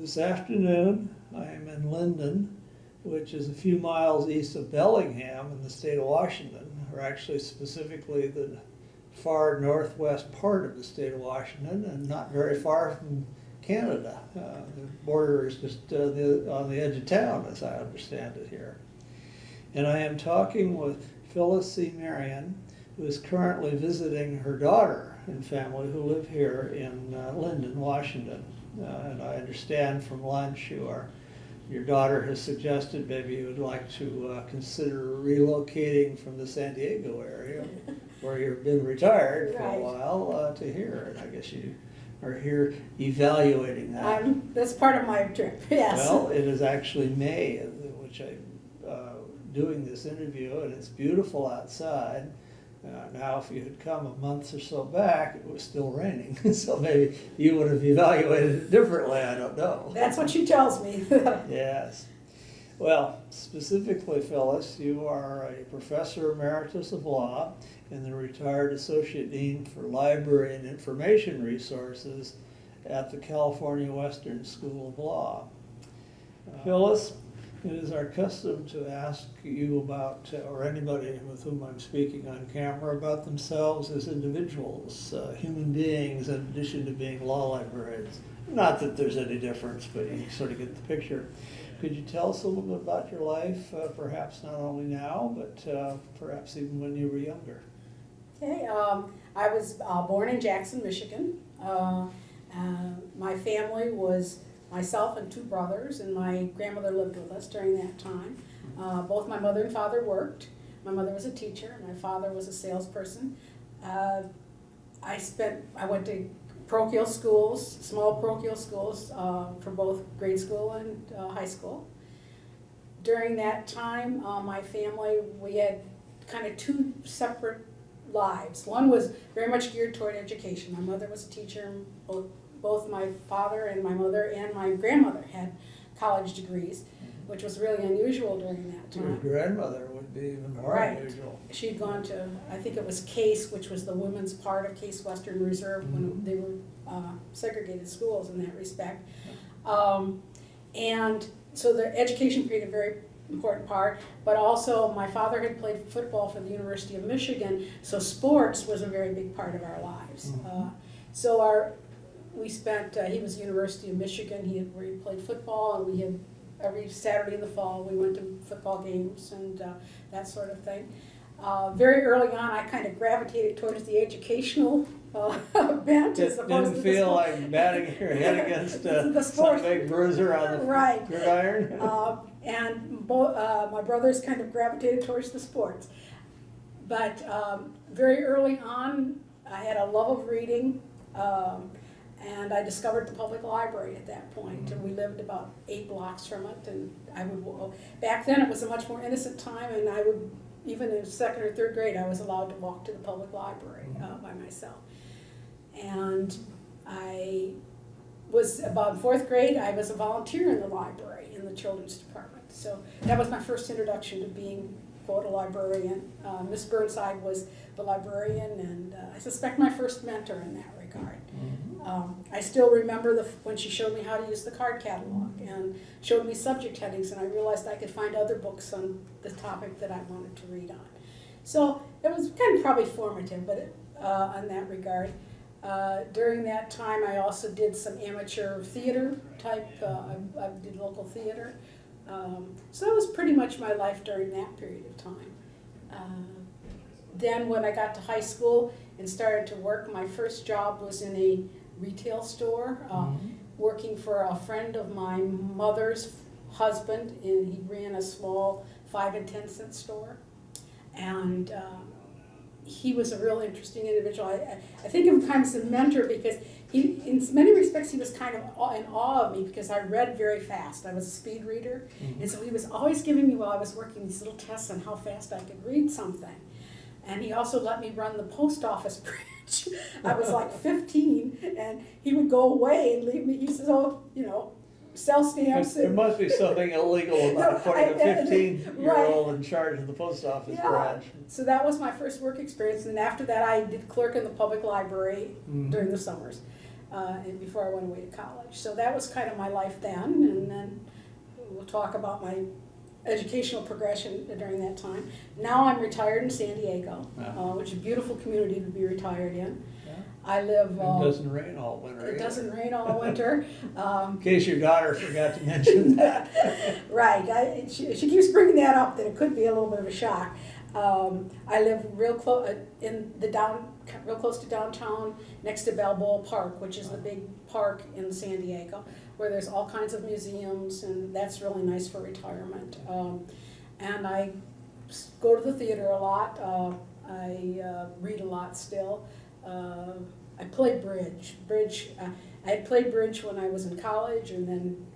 This afternoon, I am in Linden, which is a few miles east of Bellingham in the state of Washington, or actually specifically the far northwest part of the state of Washington, and not very far from Canada. The border is just on the edge of town, as I understand it here. And I am talking with Phyllis C Marion, who is currently visiting her daughter and family who live here in Linden, Washington. And I understand from lunch your daughter has suggested maybe you would like to consider relocating from the San Diego area, where you've been retired for a while, to here. And I guess you are here evaluating that. That's part of my trip, yes. Well, it is actually May, which I'm doing this interview, and it's beautiful outside. Now, if you had come a month or so back, it was still raining, so maybe you would have evaluated it differently, I don't know. That's what she tells me. Yes. Well, specifically, Phyllis, you are a professor emeritus of law and the retired associate dean for library and information resources at the California Western School of Law. Phyllis, it is our custom to ask you about, or anybody with whom I'm speaking on camera, about themselves as individuals, human beings, in addition to being law librarians. Not that there's any difference, but you sort of get the picture. Could you tell us a little bit about your life, perhaps not only now, but perhaps even when you were younger? Okay, I was born in Jackson, Michigan. My family was myself and two brothers, and my grandmother lived with us during that time. Both my mother and father worked. My mother was a teacher, my father was a salesperson. I went to parochial schools, small parochial schools, for both grade school and high school. During that time, my family, we had kind of two separate lives. One was very much geared toward education. My mother was a teacher, and both my father and my mother and my grandmother had college degrees, which was really unusual during that time. Your grandmother would be even more unusual. She'd gone to, I think it was Case, which was the women's part of Case Western Reserve when they were segregated schools in that respect. And so the education played a very important part, but also my father had played football for the University of Michigan, so sports was a very big part of our lives. We spent, he was University of Michigan, where he played football, and we had every Saturday in the fall we went to football games and that sort of thing. Very early on I kind of gravitated towards the educational bent as opposed to the didn't feel like batting your head against some big bruiser on the gridiron? And my brothers kind of gravitated towards the sports. But very early on I had a love of reading. And I discovered the public library at that point, and we lived about 8 blocks from it. And back then it was a much more innocent time, and I would, even in 2nd or 3rd grade, I was allowed to walk to the public library by myself. And I was about 4th grade, I was a volunteer in the library, in the children's department. So that was my first introduction to being, quote, a librarian. Miss Burnside was the librarian, and I suspect my first mentor in that regard. I still remember when she showed me how to use the card catalog and showed me subject headings, and I realized I could find other books on the topic that I wanted to read on. So it was kind of probably formative, but in that regard. During that time I also did some amateur theater type, I did local theater. So that was pretty much my life during that period of time. Then when I got to high school and started to work, my first job was in a retail store, working for a friend of my mother's husband, and he ran a small 5 and 10 cent store. And he was a real interesting individual. I think of him kind of as a mentor because in many respects he was kind of in awe of me because I read very fast. I was a speed reader, and so he was always giving me, while I was working, these little tests on how fast I could read something. And he also let me run the post office branch. I was like 15, and he would go away and leave me. He says, "Oh, sell stamps." There must be something illegal about putting a 15-year-old in charge of the post office branch. So that was my first work experience, and after that I did clerk in the public library during the summers. and before I went away to college. So that was kind of my life then, and then we'll talk about my educational progression during that time. Now I'm retired in San Diego, which is a beautiful community to be retired in. Yeah. I live. It doesn't rain all winter. It doesn't rain all winter. In case your daughter forgot to mention that. Right. She keeps bringing that up, that it could be a little bit of a shock. I live real close real close to downtown, next to Balboa Park, which is the big park in San Diego, where there's all kinds of museums, and that's really nice for retirement. And I go to the theater a lot. I read a lot still. I play bridge. I had played bridge when I was in college, and then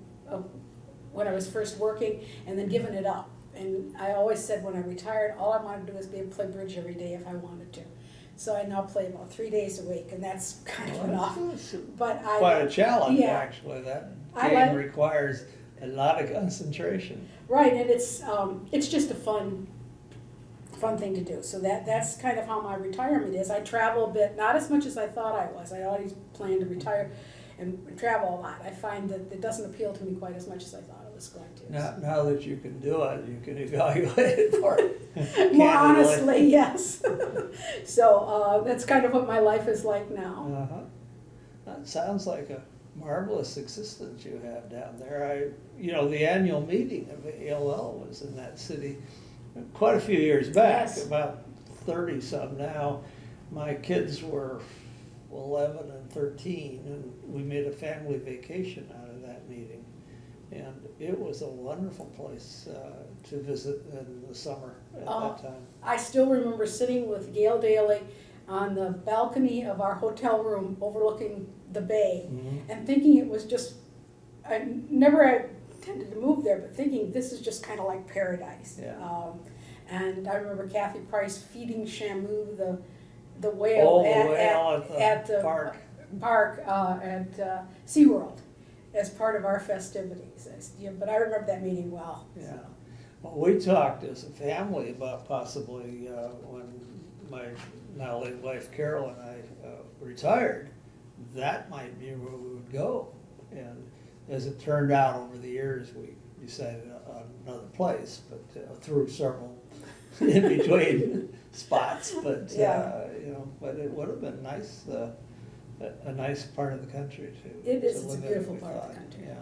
when I was first working, and then given it up. And I always said when I retired, all I wanted to do was be able to play bridge every day if I wanted to. So I now play about 3 days a week, and that's kind of enough. But quite a challenge, yeah. actually. That game requires a lot of concentration. Right, and it's just a fun thing to do. So that's kind of how my retirement is. I travel a bit, not as much as I thought I was. I always planned to retire and travel a lot. I find that it doesn't appeal to me quite as much as I thought it was going to. Now that you can do it, you can evaluate it for it. More honestly, yes. So that's kind of what my life is like now. That sounds like a marvelous existence you have down there. The annual meeting of ALL was in that city quite a few years back, Yes. about 30 some now. My kids were 11 and 13, and we made a family vacation out of that meeting. And it was a wonderful place to visit in the summer at that time. I still remember sitting with Gail Daly on the balcony of our hotel room overlooking the bay, and thinking it was just, I never intended to move there, but thinking this is just kind of like paradise. Yeah. And I remember Kathy Price feeding Shamu the whale, at the park at SeaWorld as part of our festivities. But I remember that meeting well. Yeah. Well, we talked as a family about possibly when my now late wife Carol and I retired, that might be where we would go. And as it turned out over the years, we decided on another place, but through several in between spots. But but it would have been nice, a nice part of the country to. It is. To It's a live in, beautiful we part of thought. the country. Yeah.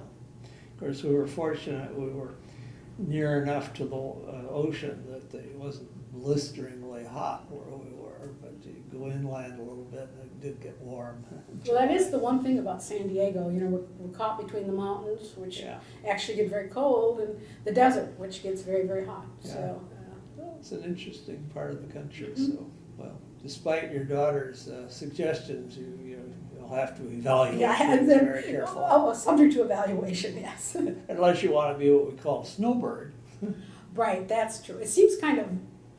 Of course, we were fortunate. We were near enough to the ocean that it wasn't blisteringly hot where we were, but you go inland a little bit and it did get warm. Well, that is the one thing about San Diego. We're caught between the mountains, which actually get very cold, and the desert, which gets very, very hot. Yeah. So. Well, it's an interesting part of the country. So, well, despite your daughter's suggestions, you'll have to evaluate things very carefully. Oh, subject to evaluation, yes. Unless you want to be what we call a snowbird. Right, that's true. It seems kind of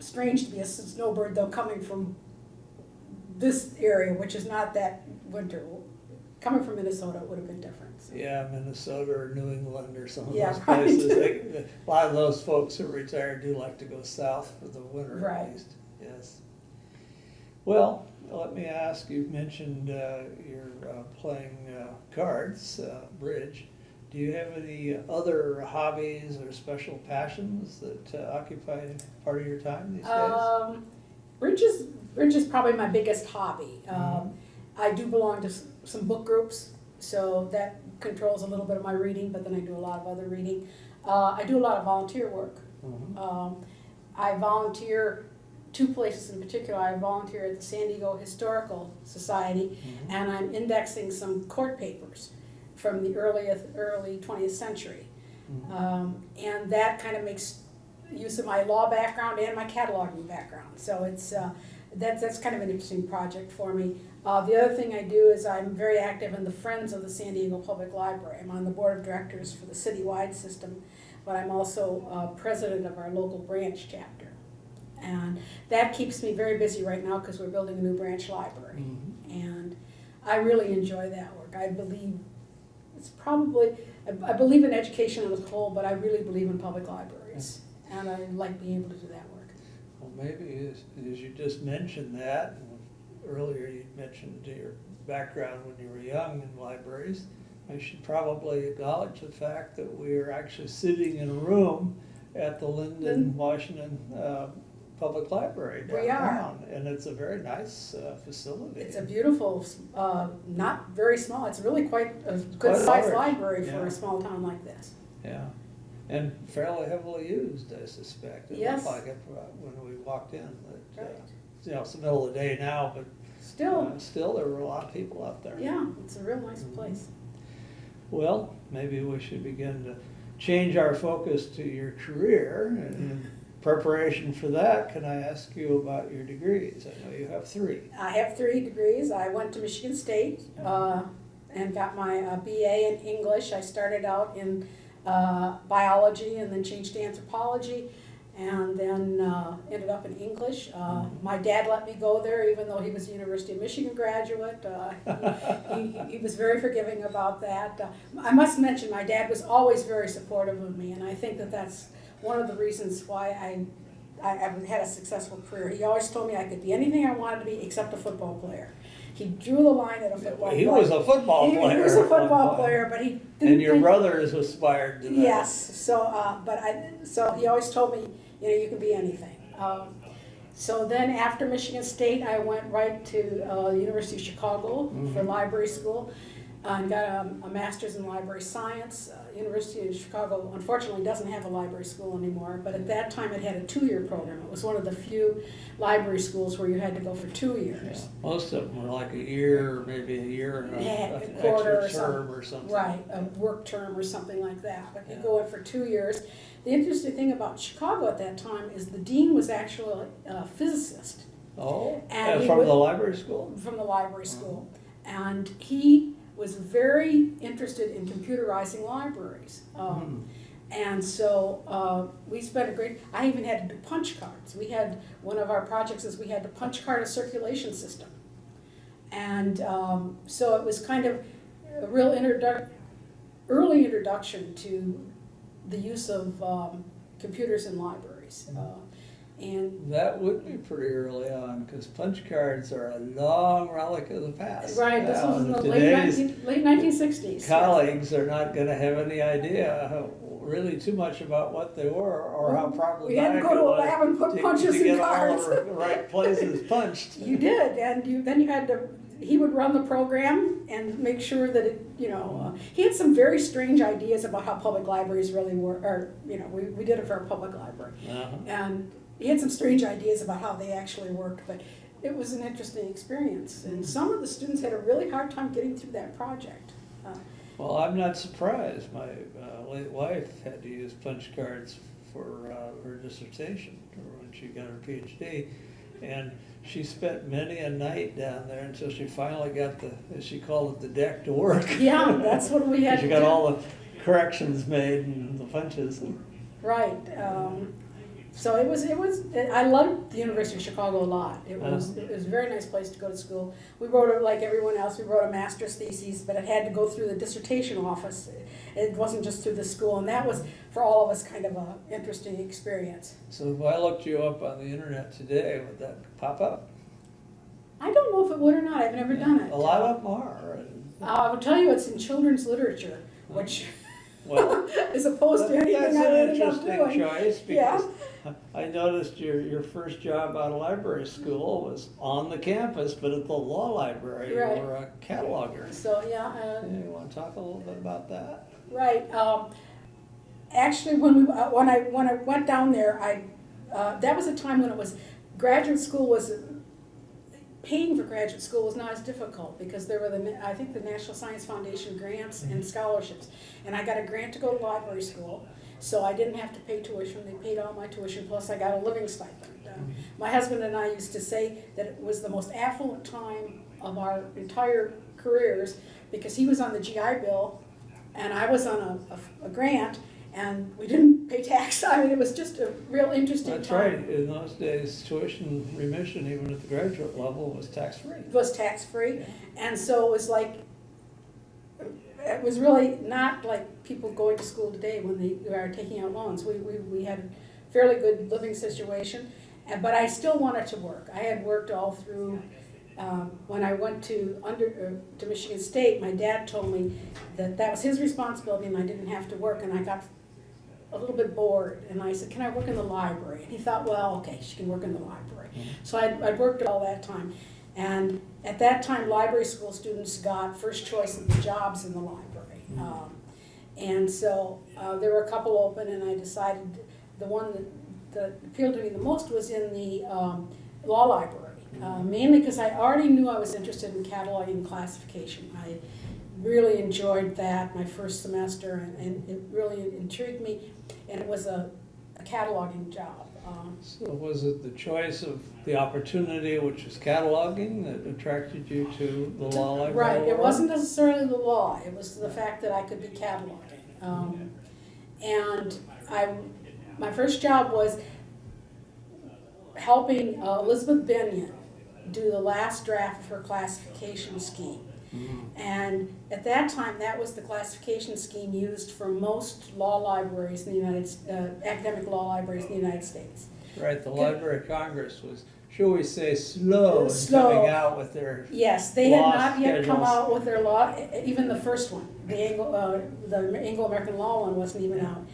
strange to be a snowbird, though, coming from this area, which is not that winter. Coming from Minnesota, it would have been different. So. Yeah, Minnesota or New England or some of Yeah, those right. places. A lot of those folks who are retired do like to go south for the winter Right. at least. Yes. Well, let me ask, you've mentioned you're playing cards, bridge. Do you have any other hobbies or special passions that occupy part of your time these days? Bridge is probably my biggest hobby. I do belong to some book groups, so that controls a little bit of my reading, but then I do a lot of other reading. I do a lot of volunteer work. I volunteer 2 places in particular. I volunteer at the San Diego Historical Society, and I'm indexing some court papers from the early 20th century. And that kind of makes use of my law background and my cataloging background. So it's that's kind of an interesting project for me. The other thing I do is I'm very active in the Friends of the San Diego Public Library. I'm on the board of directors for the citywide system, but I'm also president of our local branch chapter. And that keeps me very busy right now because we're building a new branch library. And I really enjoy that work. I believe I believe in education as a whole, but I really believe in public libraries. And I like being able to do that work. Well, maybe as you just mentioned that, and earlier you mentioned your background when you were young in libraries, I should probably acknowledge the fact that we are actually sitting in a room at the Linden, Washington Public Library We are. downtown. And it's a very nice facility. It's a beautiful, not very small, it's really quite a good Quite sized large, library for yeah. a small town like this. Yeah, and fairly heavily used, I suspect. It Yes. looked like it when we walked in. But, Right. you know, it's the middle of the day now, but still there were a lot of people out there. Yeah, it's a real nice place. Well, maybe we should begin to change our focus to your career. And in preparation for that, can I ask you about your degrees? I know you have 3. I have 3 degrees. I went to Michigan State and got my BA in English. I started out in biology and then changed to anthropology and then ended up in English. My dad let me go there even though he was a University of Michigan graduate. He was very forgiving about that. I must mention my dad was always very supportive of me, and I think that that's one of the reasons why I had a successful career. He always told me I could be anything I wanted to be except a football player. He drew the line at a football player. He was a football player. He was a football player, but he didn't. And your brother is aspired to that. Yes. So he always told me, you know, you can be anything. So then after Michigan State, I went right to University of Chicago for library school and got a master's in library science. University of Chicago unfortunately doesn't have a library school anymore, but at that time it had a 2-year program. It was one of the few library schools where you had to go for 2 years. Yeah. Most of them were like a year, or maybe a year and A an quarter extra or term or something. Right, a work term or something like that, but you Yeah. go in for 2 years. The interesting thing about Chicago at that time is the dean was actually a physicist Oh, And he from would- the library school? from the library school. And he was very interested in computerizing libraries. And so we spent a great, I even had to do punch cards. We had, one of our projects is we had to punch card a circulation system. And so it was kind of a real early introduction to the use of computers in libraries. And That would be pretty early on, because punch cards are a long relic of the past. right, this Now, was in the today's late 1960s. colleagues are not gonna have any idea really too much about what they were or how problematic We had to go to a lab and put punches to in get cards. all the right places punched. You did, and then you had to, he would run the program and make sure that it, he had some very strange ideas about how public libraries really work, or, we did it for a public library. Uh-huh. And he had some strange ideas about how they actually worked, but it was an interesting experience. And some of the students had a really hard time getting through that project. Well, I'm not surprised. My late wife had to use punch cards for her dissertation when she got her PhD. And she spent many a night down there until she finally got the, as she called it, the deck to work. Yeah, that's what we had She to got do. all the corrections made and the punches. Right. So it was, I loved the University of Chicago a lot. It was a very nice place to go to school. We wrote, like everyone else, we wrote a master's thesis, but it had to go through the dissertation office. It wasn't just through the school, and that was, for all of us, kind of an interesting experience. So if I looked you up on the internet today, would that pop up? I don't know if it would or not. I've never done it. A lot of them are. I will tell you, it's in children's literature, which, Well, as opposed to anything I that's an ended up interesting doing. choice, Yeah. because I noticed your first job out of library school was on the campus, but at the law library. Right. You were a cataloger. So, yeah. You want to talk a little bit about that? Right. Actually, when I went down there, that was a time when it was graduate school was paying for graduate school was not as difficult because there were I think the National Science Foundation grants and scholarships, and I got a grant to go to library school, so I didn't have to pay tuition. They paid all my tuition, plus I got a living stipend. My husband and I used to say that it was the most affluent time of our entire careers because he was on the GI Bill and I was on a grant, and we didn't pay tax. I mean, it was just a real interesting That's time. right. In those days, tuition remission, even at the graduate level, was tax-free. It was tax-free, and so it was like, it was really not like people going to school today when they are taking out loans. We had a fairly good living situation, but I still wanted to work. I had worked all through when I went to Michigan State, my dad told me that that was his responsibility and I didn't have to work, and I got a little bit bored, and I said, can I work in the library? And he thought, well, okay, she can work in the library. So I worked all that time. And at that time, library school students got first choice of the jobs in the library. And so there were a couple open, and I decided the one that appealed to me the most was in the law library. Mainly because I already knew I was interested in cataloging and classification. I really enjoyed that my first semester, and it really intrigued me, and it was a cataloging job. So was it the choice of the opportunity, which is cataloging, that attracted you to the law library? Right, it wasn't necessarily the law, it was the fact that I could be cataloging. And my first job was helping Elizabeth Bennion do the last draft of her classification scheme. And at that time, that was the classification scheme used for most law libraries in the academic law libraries in the United States. Right, the Library of Congress was, shall we say, slow in coming out with their Yes, they had not yet schedules. come out with their law, even the first one, the Anglo-American law one wasn't even out.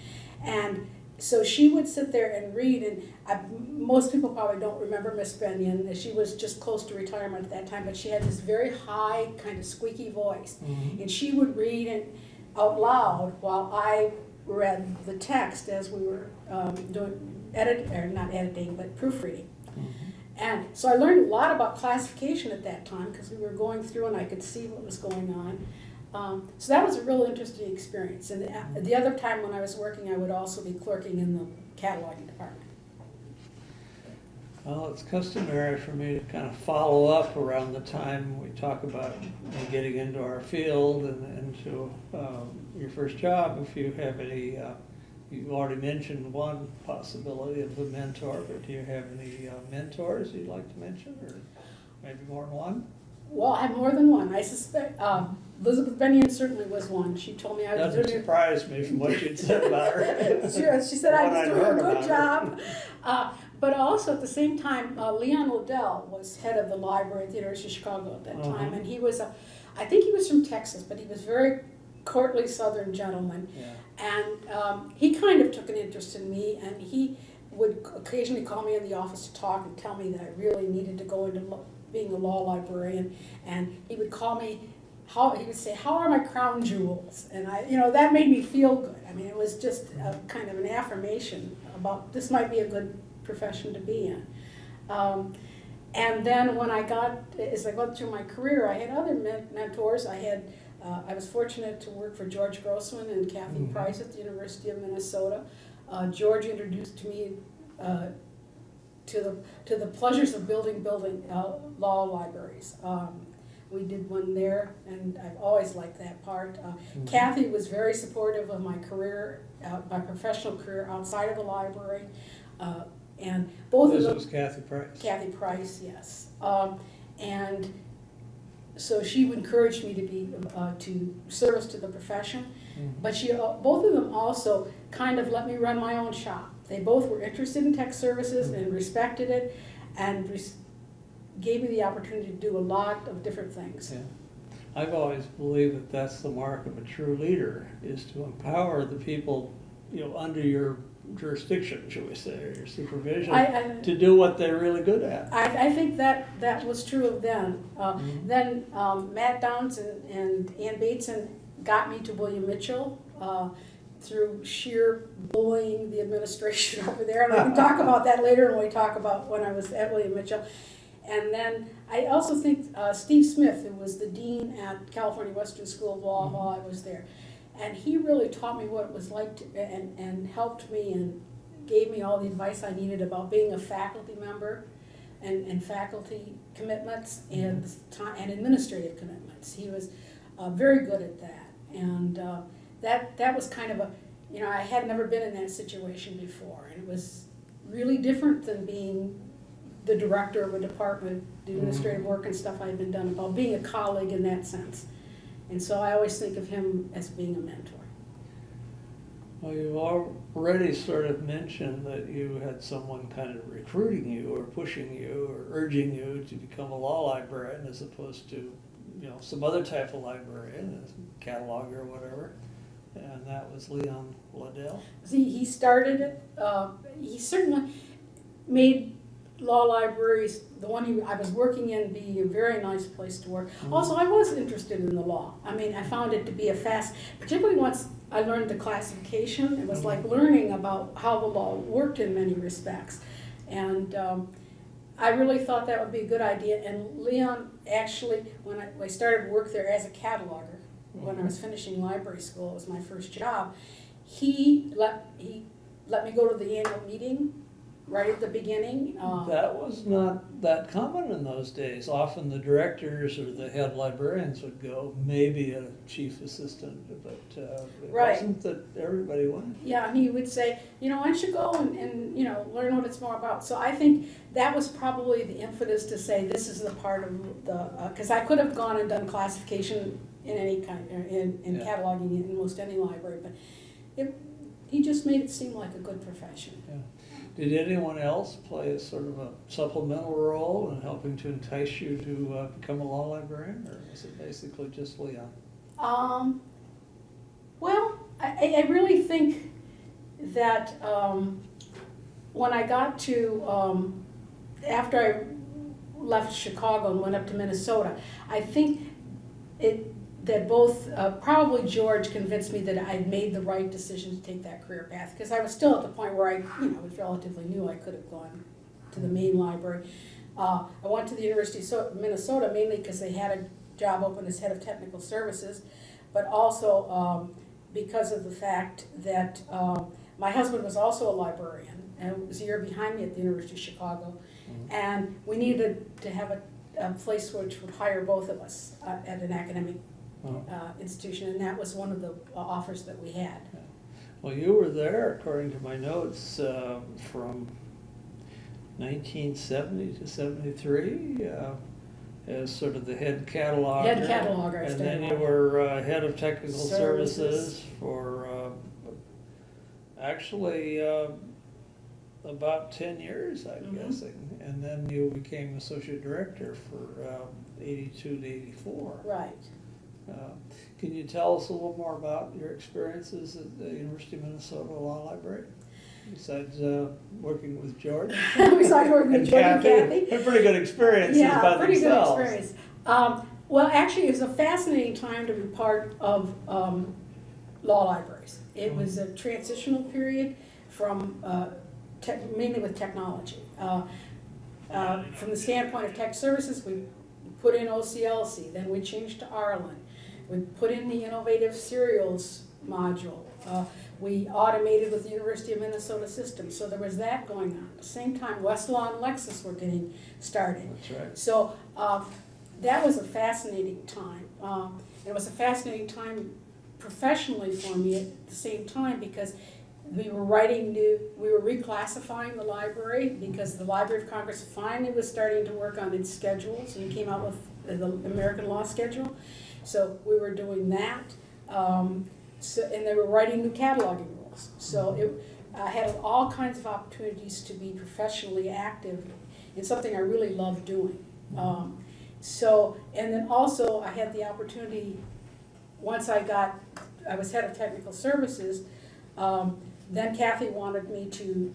And so she would sit there and read, and most people probably don't remember Miss Bennion. She was just close to retirement at that time, but she had this very high, kind of squeaky voice. And she would read it out loud while I read the text as we were not editing, but proofreading. And so I learned a lot about classification at that time because we were going through and I could see what was going on. So that was a real interesting experience. And the other time when I was working, I would also be clerking in the cataloging department. Well, it's customary for me to kind of follow up around the time we talk about getting into our field and into your first job. If you have any, you already mentioned one possibility of a mentor, but do you have any mentors you'd like to mention, or maybe more than one? Well, I have more than one. I suspect Elizabeth Bennion certainly was one. She told me I was Doesn't doing surprise me from what you'd said about her. she said I What was I'd doing heard a good about job. But also at the same time, Leon Liddell was head of the library at the University of Chicago at that time, and he was I think he was from Texas, but he was a very courtly Southern gentleman. Yeah. And he kind of took an interest in me, and he would occasionally call me in the office to talk and tell me that I really needed to go into being a law librarian. And he would call me, he would say, how are my crown jewels? And that made me feel good. I mean, it was just a kind of an affirmation about this might be a good profession to be in. And then as I got through my career, I had other mentors. I was fortunate to work for George Grossman and Kathy Price at the University of Minnesota. George introduced me to the pleasures of building law libraries. We did one there, and I've always liked that part. Kathy was very supportive of my career, my professional career outside of the library. And both of them. This was Kathy Price. Kathy Price, yes. And so she encouraged me to be to service to the profession, but both of them also kind of let me run my own shop. They both were interested in tech services and respected it, and gave me the opportunity to do a lot of different things. Yeah. I've always believed that that's the mark of a true leader, is to empower the people, under your jurisdiction, shall we say, or your supervision, to do what they're really good at. I think that was true of them. Then Matt Downs and Ann Bateson got me to William Mitchell through sheer bullying the administration over there. And we can talk about that later when we talk about when I was at William Mitchell. And then I also think Steve Smith, who was the dean at California Western School of Law while I was there, and he really taught me what it was like and helped me and gave me all the advice I needed about being a faculty member and faculty commitments and administrative commitments. He was very good at that. And that was kind of I had never been in that situation before. And it was really different than being the director of a department, the administrative work and stuff I had been done, about being a colleague in that sense. And so I always think of him as being a mentor. Well, you already sort of mentioned that you had someone kind of recruiting you or pushing you or urging you to become a law librarian as opposed to, some other type of librarian, a cataloger or whatever. And that was Leon Liddell. See, he started it, he certainly made law libraries, the one I was working in, be a very nice place to work. Mm-hmm. Also, I was interested in the law. I mean, I found it to be particularly once I learned the classification, it was like learning about how the law worked in many respects. And I really thought that would be a good idea. And Leon actually, when I started work there as a cataloger, when I was finishing library school, it was my first job, he let me go to the annual meeting right at the beginning. That was not that common in those days. Often the directors or the head librarians would go, maybe a chief assistant, but it Right. wasn't that everybody went. Yeah, and he would say, why don't you go and learn what it's more about. So I think that was probably the impetus to say this is the part of the, because I could have gone and done classification in any kind, in Yeah. cataloging in almost any library, but he just made it seem like a good profession. Yeah. Did anyone else play a sort of a supplemental role in helping to entice you to become a law librarian, or was it basically just Leon? Well, I really think that when I got to, after I left Chicago and went up to Minnesota, I think that both, probably George convinced me that I'd made the right decision to take that career path, because I was still at the point where I was relatively new. I could have gone to the main library. I went to the University of Minnesota mainly because they had a job open as head of technical services, but also because of the fact that my husband was also a librarian and was a year behind me at the University of Chicago, and we needed to have a place which would hire both of us at an academic institution, and that was one of the offers that we had. Well, you were there, according to my notes, from 1970 to 73, as sort of the head cataloger. Head cataloger. And then you were head of technical services for actually about 10 years, I'm guessing. And then you became associate director for 82 to 84. Right. Can you tell us a little more about your experiences at the University of Minnesota Law Library, besides working with George? Besides working with George and Kathy. They're pretty good experiences by pretty themselves. good experience. Well, actually, it was a fascinating time to be part of law libraries. It was a transitional period from mainly with technology. From the standpoint of tech services, we put in OCLC, then we changed to Arlen. We put in the innovative serials module. We automated with the University of Minnesota system, so there was that going on. At the same time, Westlaw and Lexis were getting started. That's right. So that was a fascinating time. It was a fascinating time professionally for me at the same time, because we were reclassifying the library, because the Library of Congress finally was starting to work on its schedules and came out with the American Law Schedule. So we were doing that. And they were writing new cataloging rules. So I had all kinds of opportunities to be professionally active in something I really loved doing. And then also I had the opportunity, once I was head of technical services, then Kathy wanted me to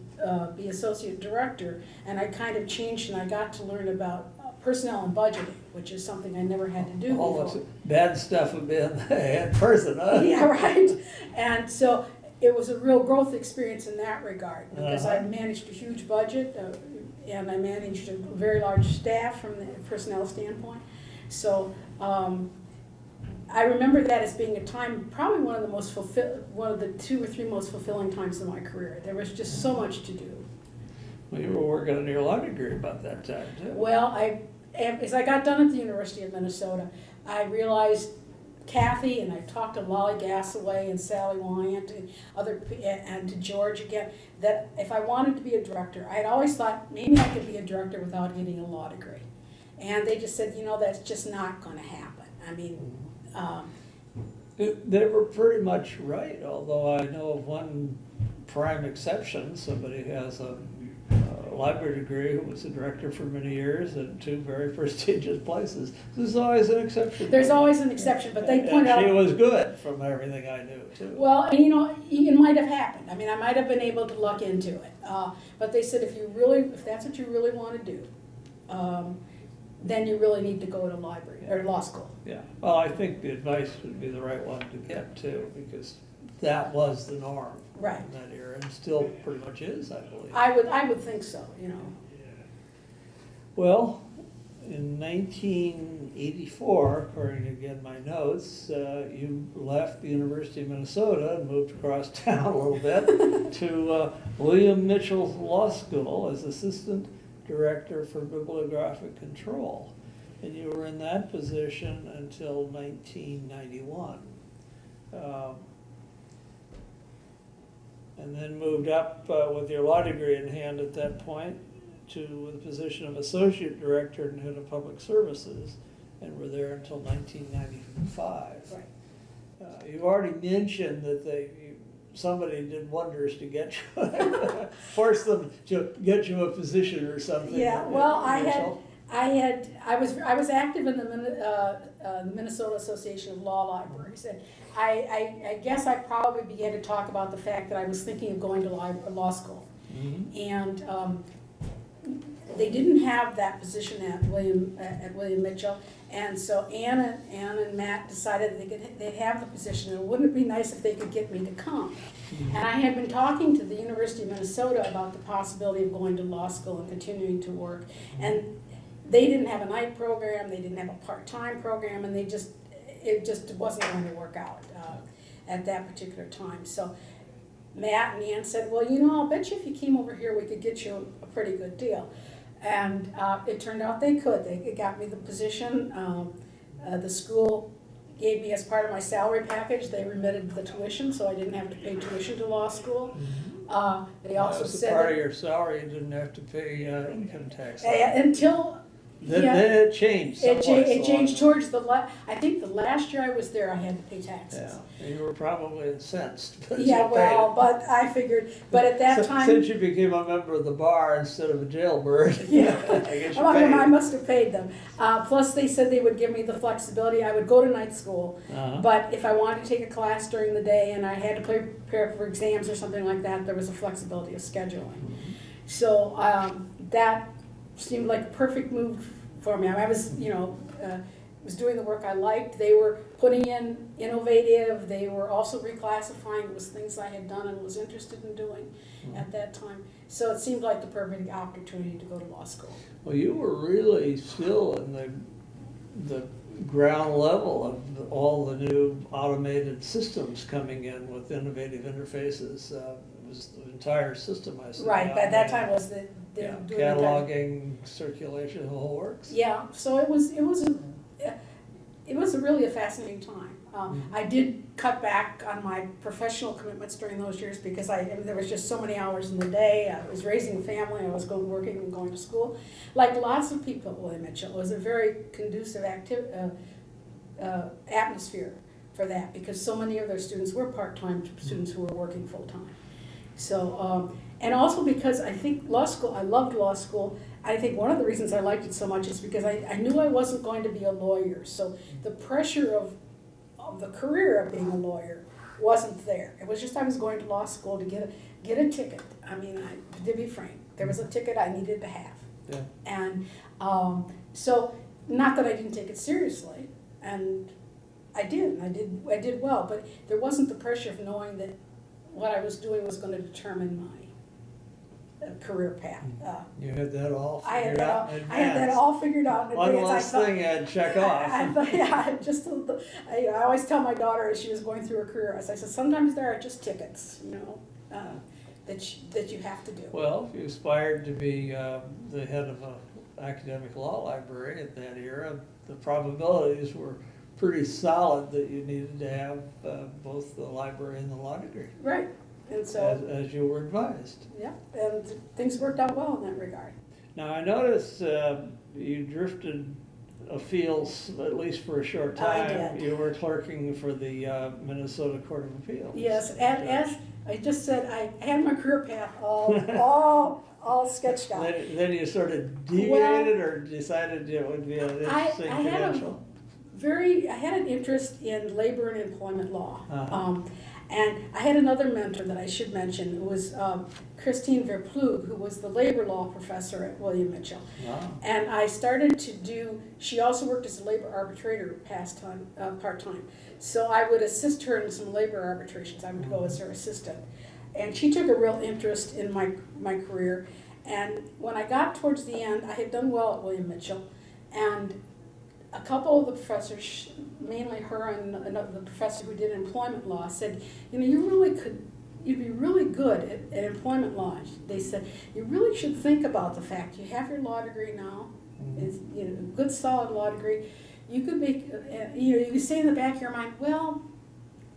be associate director, and I kind of changed, and I got to learn about personnel and budgeting, which is something I never had to do before. All the bad stuff of being the head person, huh? Yeah, right. And so it was a real growth experience in that regard, because I managed a huge budget, and I managed a very large staff from the personnel standpoint. So I remember that as being a time, probably one of the 2 or 3 most fulfilling times in my career. There was just so much to do. Well, you were working on your law degree about that time, too. Well, as I got done at the University of Minnesota, I realized Kathy, and I talked to Lolly Gassaway and Sally Wyant and to George again, that if I wanted to be a director, I had always thought maybe I could be a director without getting a law degree. And they just said, that's just not going to happen. I mean, They were pretty much right, although I know of one prime exception. Somebody who has a library degree who was a director for many years at two very prestigious places. There's always an exception. There's always an exception, but they point And she out, was good from everything I knew, too. well, and you know, it might have happened. I mean, I might have been able to luck into it. But they said if that's what you really want to do, then you really need to go to library or law school. Yeah, well, I think the advice would be the right one to get too, because that was the norm Right. in that era, and still pretty much is, I believe. I would think so, you know. Well, in 1984, according to, again, my notes, you left the University of Minnesota and moved across town a little bit to William Mitchell Law School as Assistant Director for Bibliographic Control. And you were in that position until 1991. And then moved up with your law degree in hand at that point to the position of Associate Director and Head of Public Services, and were there until 1995. Right. You've already mentioned that somebody did wonders to get you, force them to get you a position or something. Yeah, well, I was active in the Minnesota Association of Law Libraries, and I guess I probably began to talk about the fact that I was thinking of going to law school. Mm-hmm. And they didn't have that position at William Mitchell, and so Ann and Matt decided they'd have the position, and wouldn't it be nice if they could get me to come? Mm-hmm. And I had been talking to the University of Minnesota about the possibility of going to law school and continuing to work, and they didn't have a night program, they didn't have a part-time program, and it just wasn't going to work out at that particular time. So Matt and Ann said, well, you know, I'll bet you if you came over here, we could get you a pretty good deal. And it turned out they could. They got me the position. The school gave me, as part of my salary package, they remitted the tuition, so I didn't have to pay tuition to law school. They also said part of your salary, you didn't have to pay income tax. Until Then it changed. it someplace changed along towards I think the last year I was there, I had to pay taxes. Yeah, and you were probably incensed. But Yeah, you well, paid. but I figured, but at that time. Since you became a member of the bar instead of a jailbird, Yeah. I guess you Well, paid. I must have paid them. Plus, they said they would give me the flexibility. I would go to night school, Uh-huh. but if I wanted to take a class during the day and I had to prepare for exams or something like that, there was a flexibility of scheduling. So that seemed like a perfect move for me. I was, was doing the work I liked. They were putting in innovative. They were also reclassifying. It was things I had done and was interested in doing at that time. So it seemed like the perfect opportunity to go to law school. Well, you were really still in the ground level of all the new automated systems coming in with innovative interfaces. It was the entire system, I said. Right, by that time was the doing cataloging, circulation, the whole works. Yeah, so it was really a fascinating time. I did cut back on my professional commitments during those years because there was just so many hours in the day. I was raising a family. I was working and going to school. Like lots of people at William Mitchell, it was a very conducive atmosphere for that because so many of their students were part-time students who were working full-time. So, and also because I think law school, I loved law school. I think one of the reasons I liked it so much is because I knew I wasn't going to be a lawyer. So the pressure of the career of being a lawyer wasn't there. It was just I was going to law school to get a ticket. I mean, to be frank, there was a ticket I needed to have. Yeah. And so, not that I didn't take it seriously, and I did. I did well, but there wasn't the pressure of knowing that what I was doing was going to determine my career path. You had that all I figured out in had that advance. all figured out in One advance. last thing I'd check off. I always tell my daughter as she was going through her career, I said, sometimes there are just tickets, that you have to do. Well, if you aspired to be the head of an academic law library at that era, the probabilities were pretty solid that you needed to have both the library and the law degree. Right, and so. As you were advised. Yeah, and things worked out well in that regard. Now, I noticed you drifted appeals, at least for a short I time. did. You were clerking for the Minnesota Court of Appeals. Yes, and as I just said, I had my career path all sketched out. Then you sort of deviated or decided it would be an interesting I had credential? I had an interest in labor and employment law. Uh-huh. And I had another mentor that I should mention. It was Christine Verploeg, who was the labor law professor at William Mitchell. Wow. And I started to she also worked as a labor arbitrator part-time. So I would assist her in some labor arbitrations. I would go as her assistant. And she took a real interest in my career. And when I got towards the end, I had done well at William Mitchell. And a couple of the professors, mainly her and the professor who did employment law, said, you know, you'd be really good at employment law. They said, you really should think about the fact you have your law degree now. It's, you know, a good solid law degree. You could make, you could say in the back of your mind, well,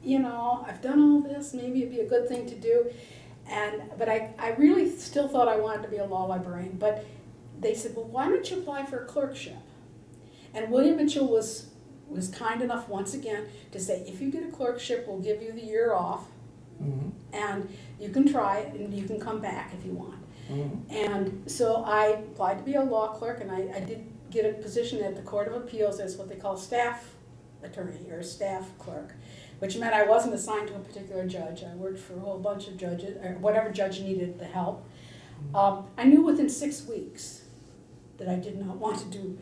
you know, I've done all this, maybe it'd be a good thing to do. But I really still thought I wanted to be a law librarian. But they said, well, why don't you apply for a clerkship? And William Mitchell was kind enough once again to say, if you get a clerkship, we'll give you the year off, and you can try it, and you can come back if you want. And so I applied to be a law clerk, and I did get a position at the Court of Appeals as what they call staff attorney or staff clerk, which meant I wasn't assigned to a particular judge. I worked for a whole bunch of judges, or whatever judge needed the help. I knew within 6 weeks that I did not want to do.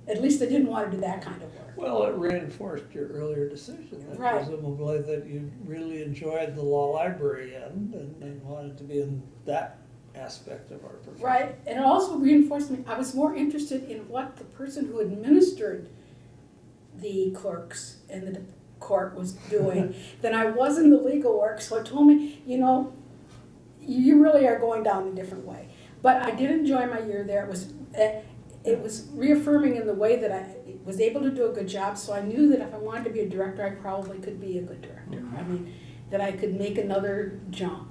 At least I didn't want to do that kind of work. Well, it reinforced your earlier decision, that Right. presumably that you really enjoyed the law library end and wanted to be in that aspect of our profession. Right, and it also reinforced me, I was more interested in what the person who administered the clerks in the court was doing than I was in the legal work. So it told me, you know, you really are going down a different way. But I did enjoy my year there. It was reaffirming in the way that I was able to do a good job, so I knew that if I wanted to be a director, I probably could be a good director. I mean, that I could make another jump.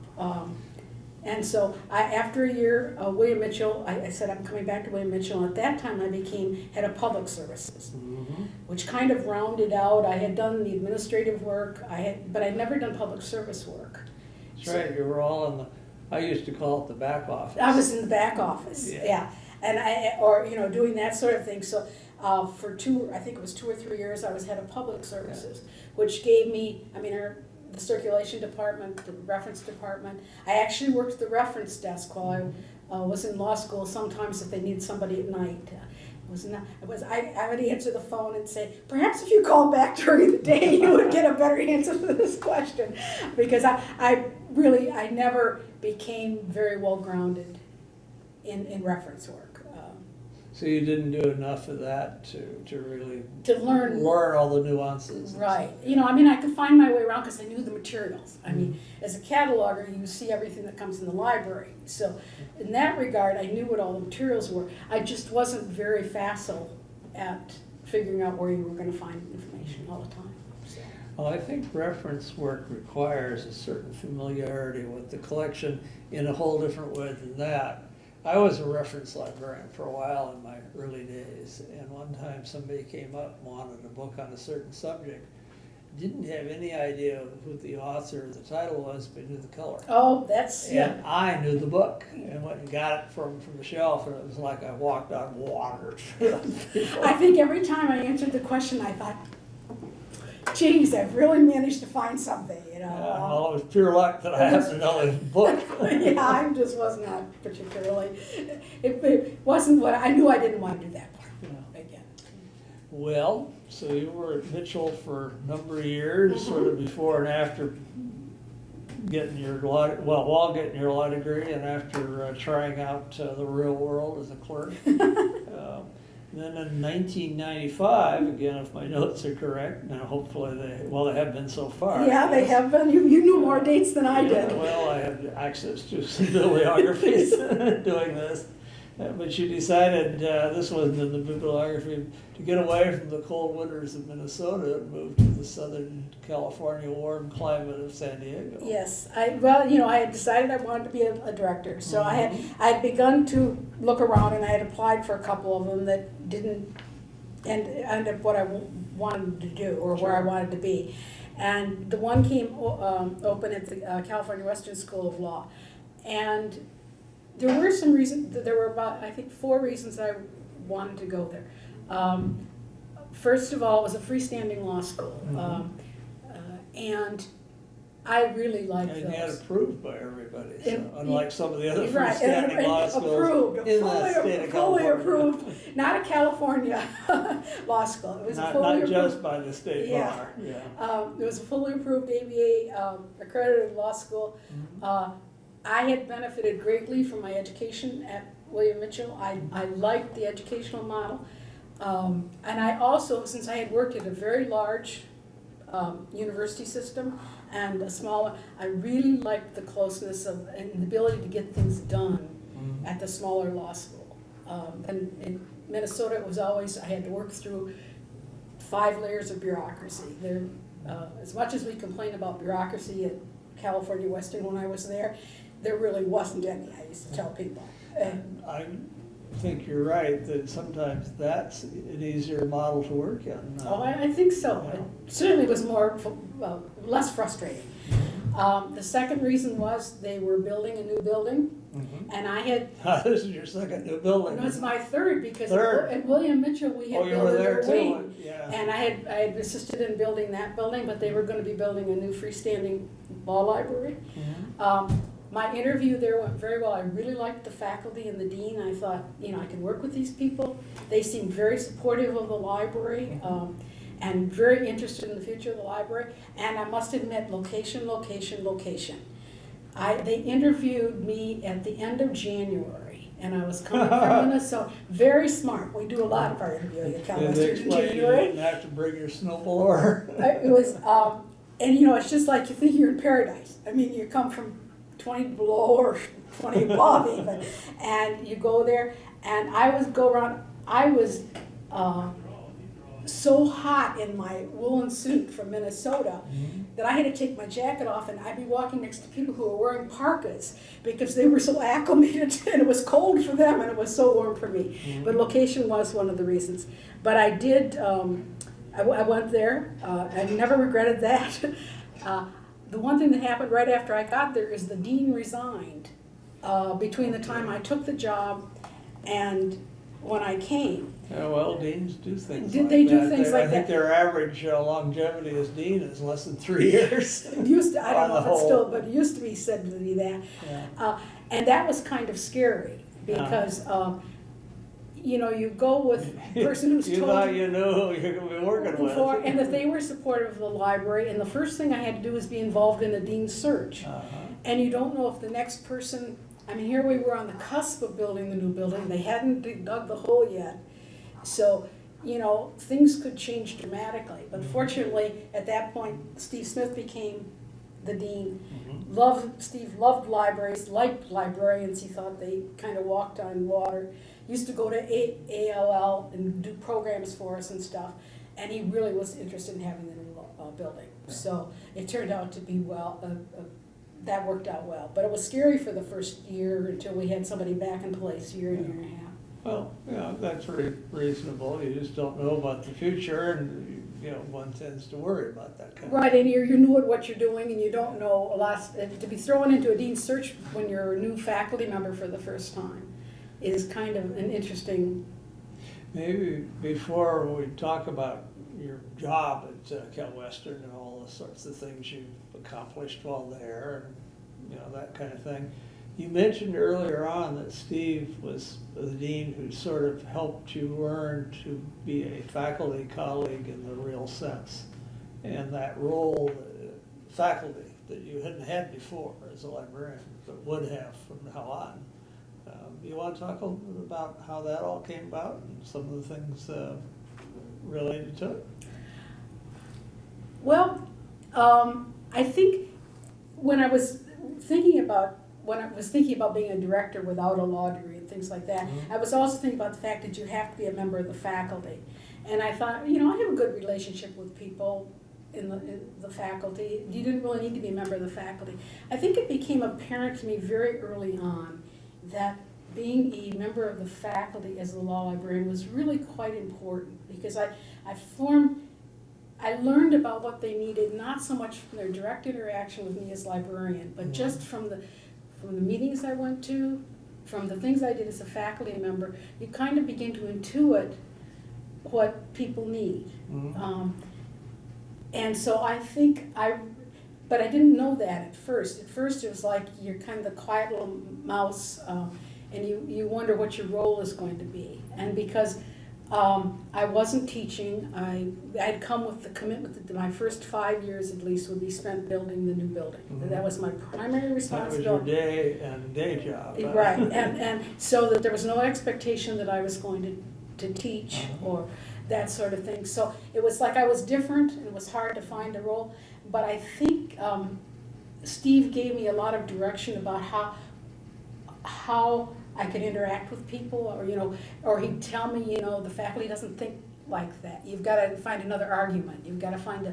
And so after a year, William Mitchell, I said I'm coming back to William Mitchell, and at that time I became head of public services, which kind of rounded out. I had done the administrative work, but I'd never done public service work. That's right, you were all in I used to call it the back office. I was in the back office, yeah. And doing that sort of thing. So for I think it was 2 or 3 years, I was head of public services, which gave me, the circulation department, the reference department. I actually worked at the reference desk while I was in law school. Sometimes if they needed somebody at night, I would answer the phone and say, perhaps if you called back during the day, you would get a better answer to this question, because I never became very well grounded in reference work. So you didn't do enough of that to really learn all the nuances. Right. I could find my way around because I knew the materials. As a cataloger, you see everything that comes in the library. So in that regard, I knew what all the materials were. I just wasn't very facile at figuring out where you were going to find information all the time. So. Well, I think reference work requires a certain familiarity with the collection in a whole different way than that. I was a reference librarian for a while in my early days, and one time somebody came up and wanted a book on a certain subject. Didn't have any idea who the author or the title was, but knew the color. Oh, that's, and I knew the book and went and got it from the shelf, and it was like I walked on water. I think every time I answered the question, I thought, geez, I've really managed to find something, well, it was pure luck that I happened to know his book. Yeah, I just was not particularly, it wasn't what, I knew I didn't want to do that part again. Well, so you were at Mitchell for a number of years, sort of before and after getting your while getting your law degree and after trying out the real world as a clerk. Then in 1995, again, if my notes are correct, now hopefully they have been so far. Yeah, they have been. You knew more dates than I did. Well, I have access to some bibliographies doing this. But you decided, this wasn't in the bibliography, to get away from the cold winters of Minnesota and move to the Southern California warm climate of San Diego. Yes, I had decided I wanted to be a director. So I had begun to look around, and I had applied for a couple of them that didn't and what I wanted to do, or where I wanted to be. And the one came open at the California Western School of Law. And there were some reasons, there were about, I think, 4 reasons I wanted to go there. First of all, it was a freestanding law school. And I really liked those. And yet approved by everybody, so And- unlike some of the other Right, freestanding law approved, schools in the state of fully California. approved, not a California law school. It was a Not, fully not approved. just by the state Yeah. bar, yeah. It was a fully approved ABA accredited law school. I had benefited greatly from my education at William Mitchell. I liked the educational model. And I also, since I had worked at a very large university system and a smaller, I really liked the closeness of and the ability to get things done at the smaller law school. And in Minnesota, it was always, I had to work through 5 layers of bureaucracy. There, as much as we complain about bureaucracy at California Western when I was there really wasn't any, I used to tell people. I think you're right, that sometimes that's an easier model to work in. Oh, I think so. Yeah. It certainly was more, less frustrating. The second reason was they were building a new building, and I had, This is your second new building. it was my third, because Third. at William Mitchell, we had Oh, you were built there a too, wing. yeah. And I had assisted in building that building, but they were gonna be building a new freestanding law library. My interview there went very well. I really liked the faculty and the dean. I thought, I can work with these people. They seemed very supportive of the library, and very interested in the future of the library. And I must admit, location. They interviewed me at the end of January, and I was coming from Minnesota. Very smart. We do a lot of our interviewing at Cal Did they Western in explain you January. didn't have to bring your snowblower? It was, and it's just like you think you're in paradise. I mean, you come from 20 below or 20 above even, and you go there, and I was so hot in my woolen suit from Minnesota that I had to take my jacket off, and I'd be walking next to people who were wearing parkas because they were so acclimated, and it was cold for them and it was so warm for me. But location was one of the reasons. But I did, I went there, I never regretted that. The one thing that happened right after I got there is the dean resigned between the time I took the job and when I came. Yeah, well, deans do things Did like they do that. things like I think that? their average longevity as dean is less than 3 years. It used to, I don't On know the if it's whole. still, but it used to be said to be that. Yeah. And that was kind of scary because, you go with a person who's You told thought you you knew who you're going to be working before, with. and that they were supportive of the library, and the first thing I had to do was be involved in the dean's search. And you don't know if the next person, I mean, here we were on the cusp of building the new building, they hadn't dug the hole yet. So, things could change dramatically. But fortunately, at that point, Steve Smith became the dean. Steve loved libraries, liked librarians. He thought they kind of walked on water. Used to go to ALL and do programs for us and stuff. And he really was interested in having the new building. So it turned out to be that worked out well. But it was scary for the first year until we had somebody back in place, year and a half. Well, that's reasonable. You just don't know about the future, and one tends to worry about that kind of Right, and you're new at what you're doing, and you don't know a lot. To be thrown into a dean's search when you're a new faculty member for the first time is kind of an interesting. Maybe before we talk about your job at Cal Western and all the sorts of things you've accomplished while there, and that kind of thing. You mentioned earlier on that Steve was the dean who sort of helped you learn to be a faculty colleague in the real sense, and that role, faculty that you hadn't had before as a librarian, but would have from now on. You want to talk a little bit about how that all came about and some of the things related to it? Well, I think when I was thinking about being a director without a law degree and things like that, I was also thinking about the fact that you have to be a member of the faculty. And I thought, I have a good relationship with people in the faculty. You didn't really need to be a member of the faculty. I think it became apparent to me very early on that being a member of the faculty as a law librarian was really quite important, because I learned about what they needed, not so much from their direct interaction with me as librarian, but just from the meetings I went to, from the things I did as a faculty member. You kind of begin to intuit what people need. And so I think but I didn't know that at first. At first it was like you're kind of the quiet little mouse, and you wonder what your role is going to be. And because I wasn't teaching, I had come with the commitment that my first 5 years at least would be spent building the new building. That was my primary responsibility. That was your day job. Right, and so that there was no expectation that I was going to teach or that sort of thing. So it was like I was different, and it was hard to find a role. But I think Steve gave me a lot of direction about how I could interact with people, or he'd tell me, the faculty doesn't think like that. You've got to find another argument. You've got to find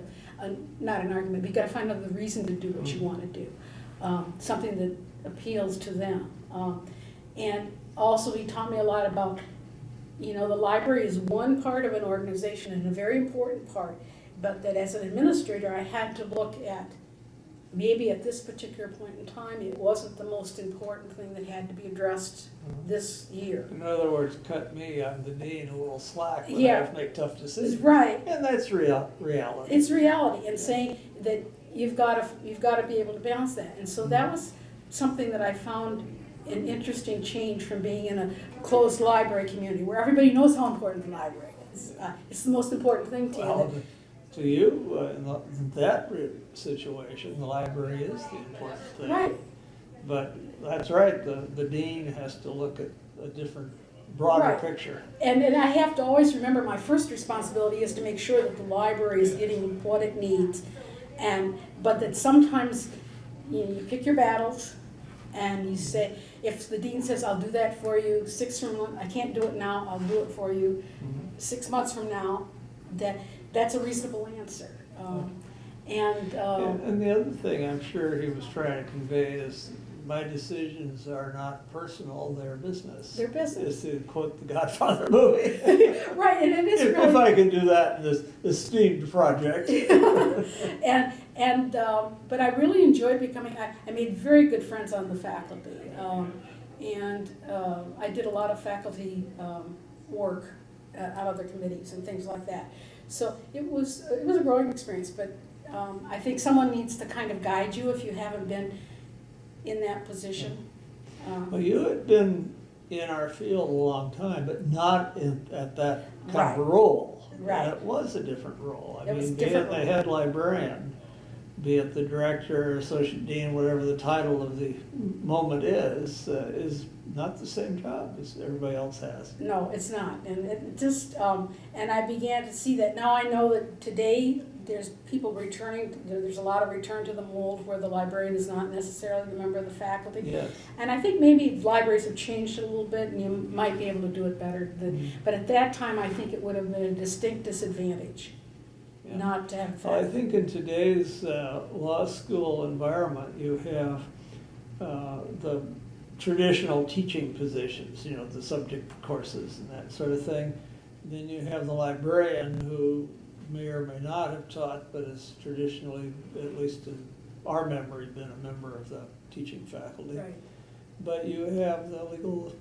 not an argument, but you've got to find another reason to do what you want to do, something that appeals to them. And also he taught me a lot about, the library is one part of an organization and a very important part, but that as an administrator I had to look at, maybe at this particular point in time, it wasn't the most important thing that had to be addressed this year. In other words, cut me, I'm the dean, a little slack when I Yeah. have to make tough decisions. Right. And that's reality. It's reality, and saying that you've got to be able to balance that. And so that was something that I found an interesting change from being in a closed library community where everybody knows how important the library is. It's the most important thing to you. Well, to you, in that situation, the library is the important thing. Right. But that's right, the dean has to look at a different, broader Right. picture. And I have to always remember my first responsibility is to make sure that the library is getting what it needs. But that sometimes you pick your battles and you say, if the dean says, I'll do that for you, I can't do it now, I'll do it for you 6 months from now, that's a reasonable answer. And the other thing I'm sure he was trying to convey is my decisions are not personal, they're business. They're business. Is to quote the Godfather movie. Right, and it is If really. I can do that in this esteemed project. But I really enjoyed I made very good friends on the faculty. I did a lot of faculty work on other committees and things like that. So it was a growing experience, but I think someone needs to kind of guide you if you haven't been in that position. Well, you had been in our field a long time, but not at that kind of role. Right. And it was a different role. It was a be different it the role. head librarian, be it the director, associate dean, whatever the title of the moment is not the same job as everybody else has. No, it's not, and it just, and I began to see that. Now I know that today there's people returning, there's a lot of return to the mold where the librarian is not necessarily the member of the faculty. Yes. And I think maybe libraries have changed a little bit and you might be able to do it better. But at that time, I think it would have been a distinct disadvantage Yeah. not to have Well, I that. think in today's law school environment, you have the traditional teaching positions, the subject courses and that sort of thing. Then you have the librarian who may or may not have taught, but has traditionally, at least in our memory, been a member of the teaching faculty. Right. But you have the legal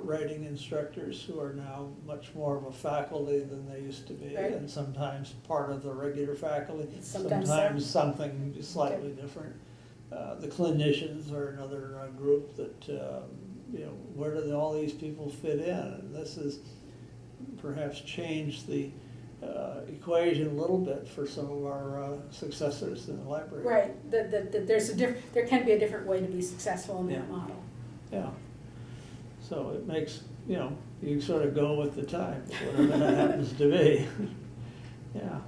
writing instructors who are now much more of a faculty than they used to be, Right. and sometimes part of the regular faculty, Sometimes something slightly different. The clinicians are another group that, where do all these people fit in? And this has perhaps changed the equation a little bit for some of our successors in the library. Right, that there can be a different way to be successful in that Yeah. model. Yeah. So it makes, you sort of go with the times, whatever that happens to be. Yeah.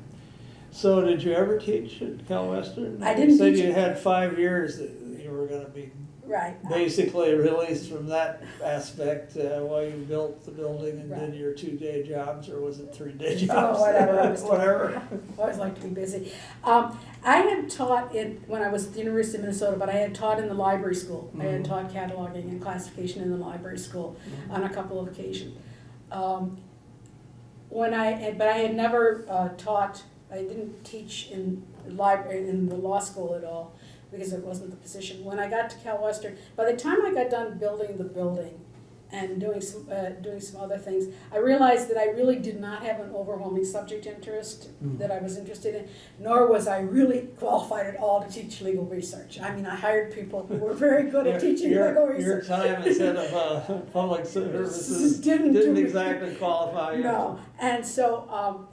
So did you ever teach at Cal Western? I didn't You said teach you it. had 5 years that you were going to be Right. basically released from that aspect while you built the building and Right. did your 2-day jobs, or was it 3-day jobs? Oh, whatever. I was told. Whatever. I always like to be busy. I had taught when I was at the University of Minnesota, but I had taught in the library school. I had taught cataloging and classification in the library school on a couple of occasions. But I had never taught. I didn't teach in the library in the law school at all because it wasn't the position. When I got to Cal Western, by the time I got done building the building and doing some other things, I realized that I really did not have an overwhelming subject interest that I was interested in, nor was I really qualified at all to teach legal research. I mean, I hired people who were very good at teaching legal research. Your time instead of public services didn't exactly qualify you. No, and so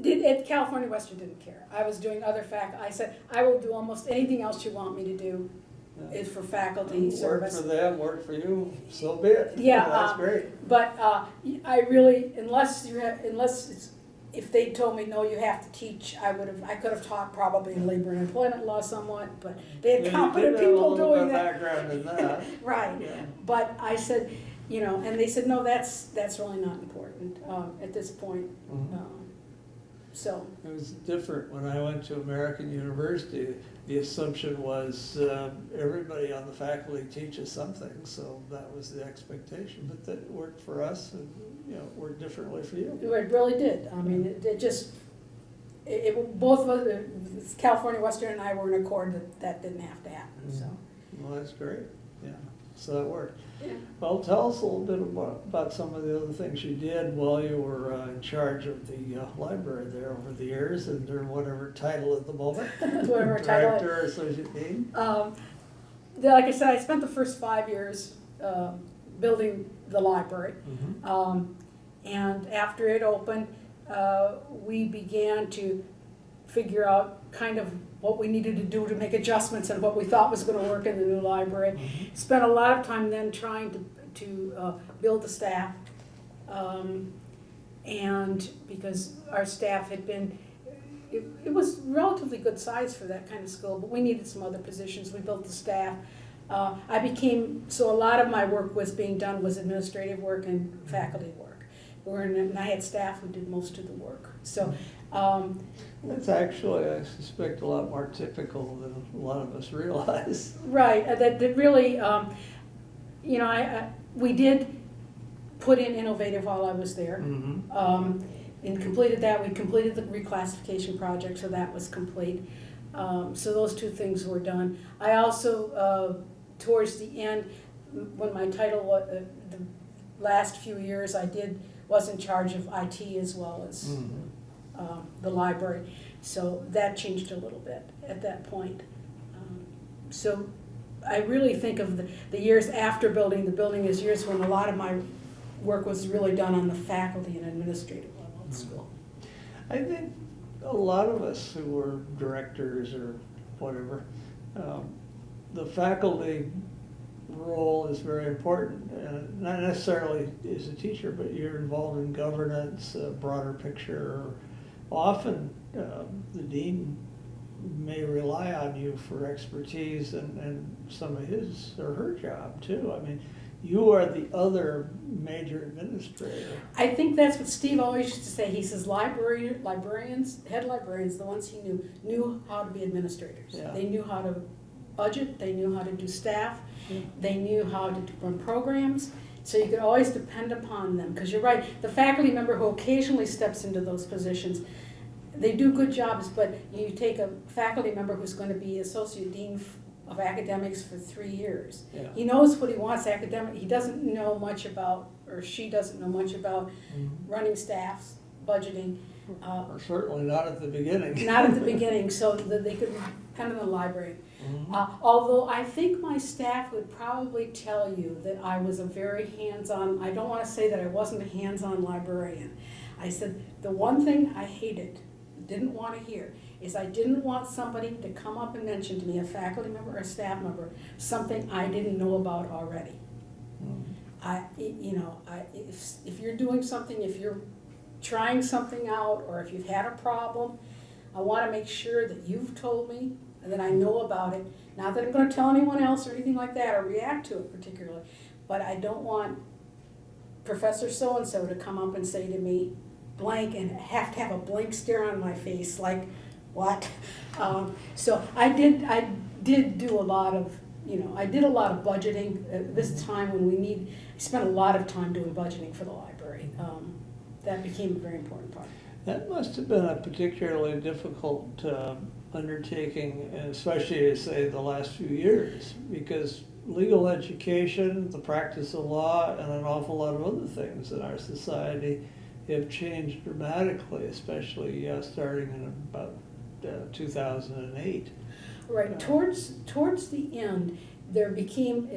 at California Western didn't care. I was doing other I said, I will do almost anything else you want me to do. Yeah. Is for faculty Work service. for them, work for you, so be it. Yeah, That's great. But I really, if they told me no, you have to teach, I could have taught probably in labor and employment law somewhat, but they had competent people doing that. Background in that. Right. Yeah. But I said, and they said no, that's really not important at this point. So it was different when I went to American University. The assumption was everybody on the faculty teaches something, so that was the expectation. But that worked for us, and it worked differently for you. it really did. I mean, both of us, California Western and I were in accord that didn't have to happen. So. Well, that's great. Yeah, so that worked. Yeah. Well, tell us a little bit about some of the other things you did while you were in charge of the library there over the years, and or whatever title at the moment. Whatever title. Director, Associate Dean. Like I said, I spent the first 5 years building the library. And after it opened, we began to figure out kind of what we needed to do to make adjustments and what we thought was going to work in the new library. Spent a lot of time then trying to build the staff, and because our staff had been, it was relatively good size for that kind of school, but we needed some other positions. We built the staff. So a lot of my work was administrative work and faculty work. And I had staff who did most of the work. So. That's actually, I suspect, a lot more typical than a lot of us realize. Right, that really, we did put in innovative while I was there. And completed that. We completed the reclassification project, so that was complete. So those two things were done. I also, towards the end, when my title was, the last few years was in charge of IT as well as the library. So that changed a little bit at that point. So I really think of the years after building the building as years when a lot of my work was really done on the faculty and administrative level at school. I think a lot of us who were directors or whatever, the faculty role is very important. Not necessarily as a teacher, but you're involved in governance, a broader picture. Often the dean may rely on you for expertise and some of his or her job too. I mean, you are the other major administrator. I think that's what Steve always used to say. He says librarians, head librarians, the ones he knew how to be administrators. Yeah. They knew how to budget, they knew how to do staff, they knew how to run programs. So you could always depend upon them, because you're right, the faculty member who occasionally steps into those positions, they do good jobs, but you take a faculty member who's going to be associate dean of academics for 3 years. Yeah. He knows what he wants he doesn't know much about, or she doesn't know much about running staffs, budgeting. Or certainly not at the beginning. Not at the beginning, so that they could depend on the library. Although I think my staff would probably tell you that I was a very hands-on, I don't want to say that I wasn't a hands-on librarian. I said, the one thing I hated, didn't want to hear, is I didn't want somebody to come up and mention to me, a faculty member or a staff member, something I didn't know about already. If you're doing something, if you're trying something out, or if you've had a problem, I want to make sure that you've told me and that I know about it. Not that I'm gonna tell anyone else or anything like that, or react to it particularly, but I don't want Professor so-and-so to come up and say to me, blank, and have to have a blank stare on my face, like, what? So I did do a lot of, I did a lot of budgeting at this time when I spent a lot of time doing budgeting for the library. That became a very important part. That must have been a particularly difficult undertaking, especially, say, the last few years, because legal education, the practice of law, and an awful lot of other things in our society have changed dramatically, especially starting in about 2008. Right, towards the end, there became,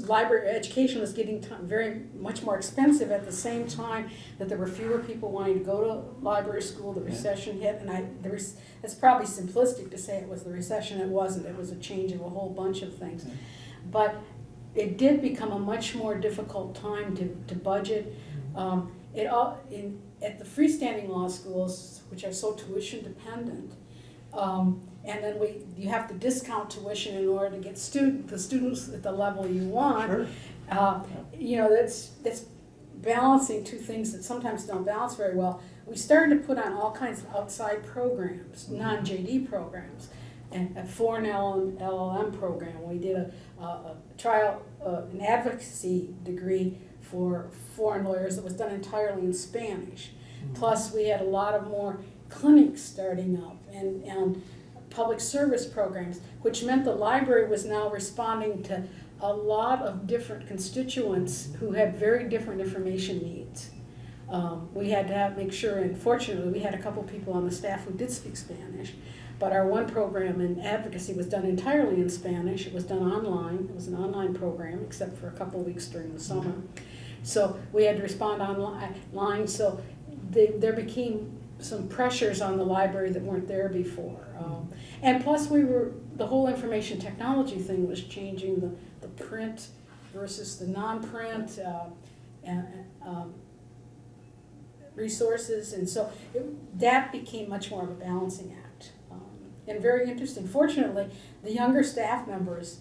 library education was getting very much more expensive at the same time that there were fewer people wanting to go to library school. The recession hit, and it's probably simplistic to say it was the recession. It wasn't. It was a change of a whole bunch of things. But it did become a much more difficult time to budget. At the freestanding law schools, which are so tuition dependent, and then you have to discount tuition in order to get the students at the level you want. Sure. That's balancing two things that sometimes don't balance very well. We started to put on all kinds of outside programs, non-JD programs, and for an LLM program. We did a trial, an advocacy degree for foreign lawyers that was done entirely in Spanish. Plus, we had a lot of more clinics starting up and public service programs, which meant the library was now responding to a lot of different constituents who had very different information needs. We had to make sure, and fortunately, we had a couple people on the staff who did speak Spanish, but our one program in advocacy was done entirely in Spanish. It was done online. It was an online program, except for a couple of weeks during the summer. So we had to respond online, so there became some pressures on the library that weren't there before. And plus the whole information technology thing was changing the print versus the non-print resources, and so that became much more of a balancing act. And very interesting. Fortunately, the younger staff members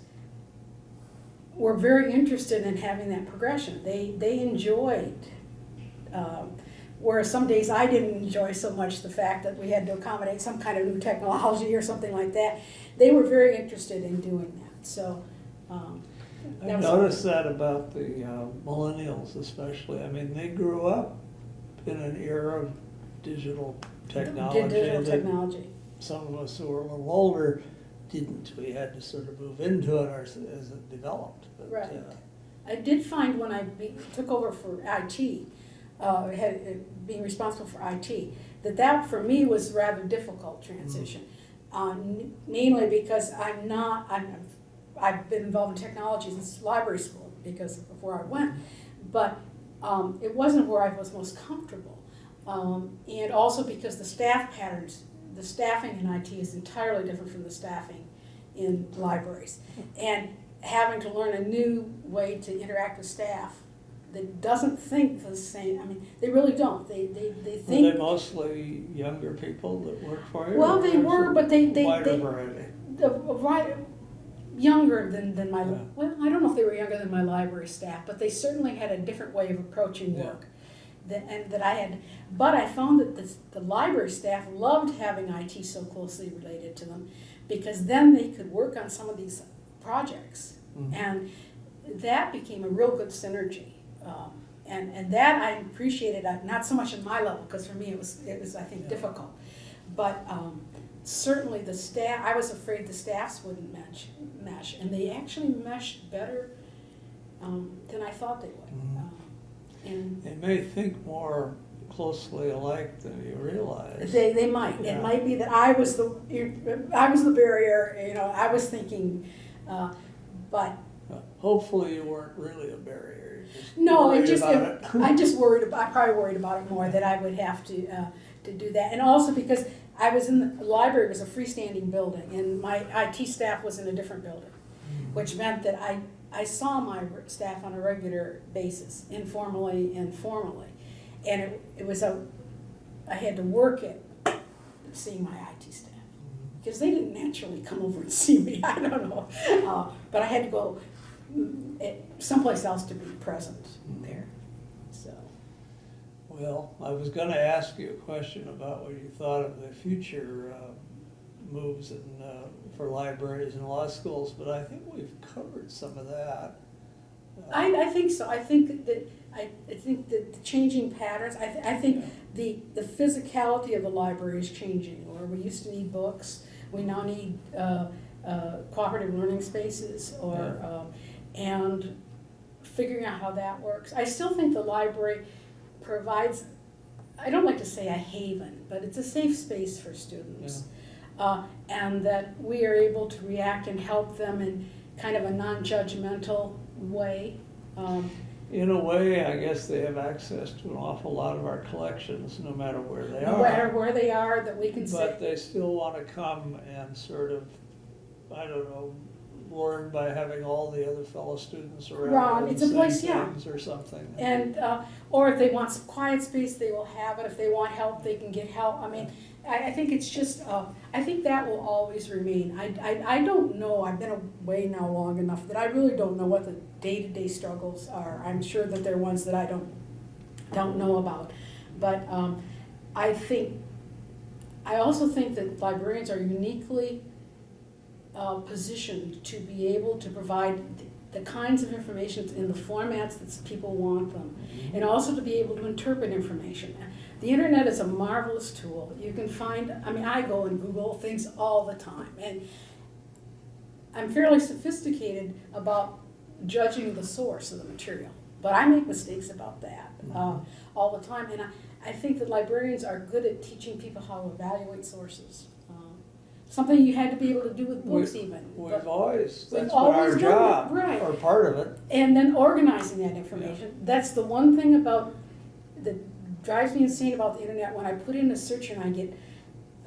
were very interested in having that progression. They enjoyed, whereas some days I didn't enjoy so much the fact that we had to accommodate some kind of new technology or something like that. They were very interested in doing that. So I noticed that about the millennials especially. I mean, they grew up in an era of digital technology. Digital technology. Some of us who were a little older didn't. We had to sort of move into it as it developed. But, right. I did find when I took over for IT, being responsible for IT, that for me was a rather difficult transition. Namely because I've been involved in technology since library school because of where I went, but it wasn't where I was most comfortable. And also because the staff patterns, the staffing in IT is entirely different from the staffing in libraries. And having to learn a new way to interact with staff that doesn't think the same. I mean, they really don't. They think. Were they mostly younger people that worked for you? Well, they were, but they wider variety. Younger than my. Yeah. Well, I don't know if they were younger than my library staff, but they certainly had a different way of approaching work. That I had, but I found that the library staff loved having IT so closely related to them, because then they could work on some of these projects, and that became a real good synergy. And that I appreciated, not so much at my level, because for me it was I think difficult, but certainly the staff. I was afraid the staffs wouldn't mesh, and they actually meshed better than I thought they would. And they may think more closely alike than you realize. They might. Yeah. It might be that I was the barrier. I was thinking, but hopefully you weren't really a barrier. No, I just worried. I probably worried about it more that I would have to do that, and also because I was in the library was a freestanding building, and my IT staff was in a different building, which meant that I saw my staff on a regular basis, informally and formally, and it was I had to work it seeing my IT staff. Because they didn't naturally come over and see me, I don't know. But I had to go someplace else to be present there, so. Well, I was gonna ask you a question about what you thought of the future moves for libraries and law schools, but I think we've covered some of that. I think so. I think that the changing patterns. I think the physicality of the library is changing. Where we used to need books, we now need cooperative learning spaces, and figuring out how that works. I still think the library provides, I don't like to say a haven, but it's a safe space for students, and that we are able to react and help them in kind of a non-judgmental way. In a way, I guess they have access to an awful lot of our collections, no matter where they are. No matter where they are, that we can say. But they still want to come and sort of, I don't know, learn by having all the other fellow students around. It's a place, or something. And, or if they want some quiet space, they will have it. If they want help, they can get help. I mean, I think it's just, I think that will always remain. I don't know, I've been away now long enough that I really don't know what the day-to-day struggles are. I'm sure that there are ones that I don't know about. But I also think that librarians are uniquely positioned to be able to provide the kinds of information in the formats that people want them, and also to be able to interpret information. The internet is a marvelous tool. You can find, I mean, I go and Google things all the time, and I'm fairly sophisticated about judging the source of the material, but I make mistakes about that all the time, and I think that librarians are good at teaching people how to evaluate sources. Something you had to be able to do with books even. That's been our job, right. Or part of it. And then organizing that information. That's the one thing about that drives me insane about the internet. When I put in a search and I get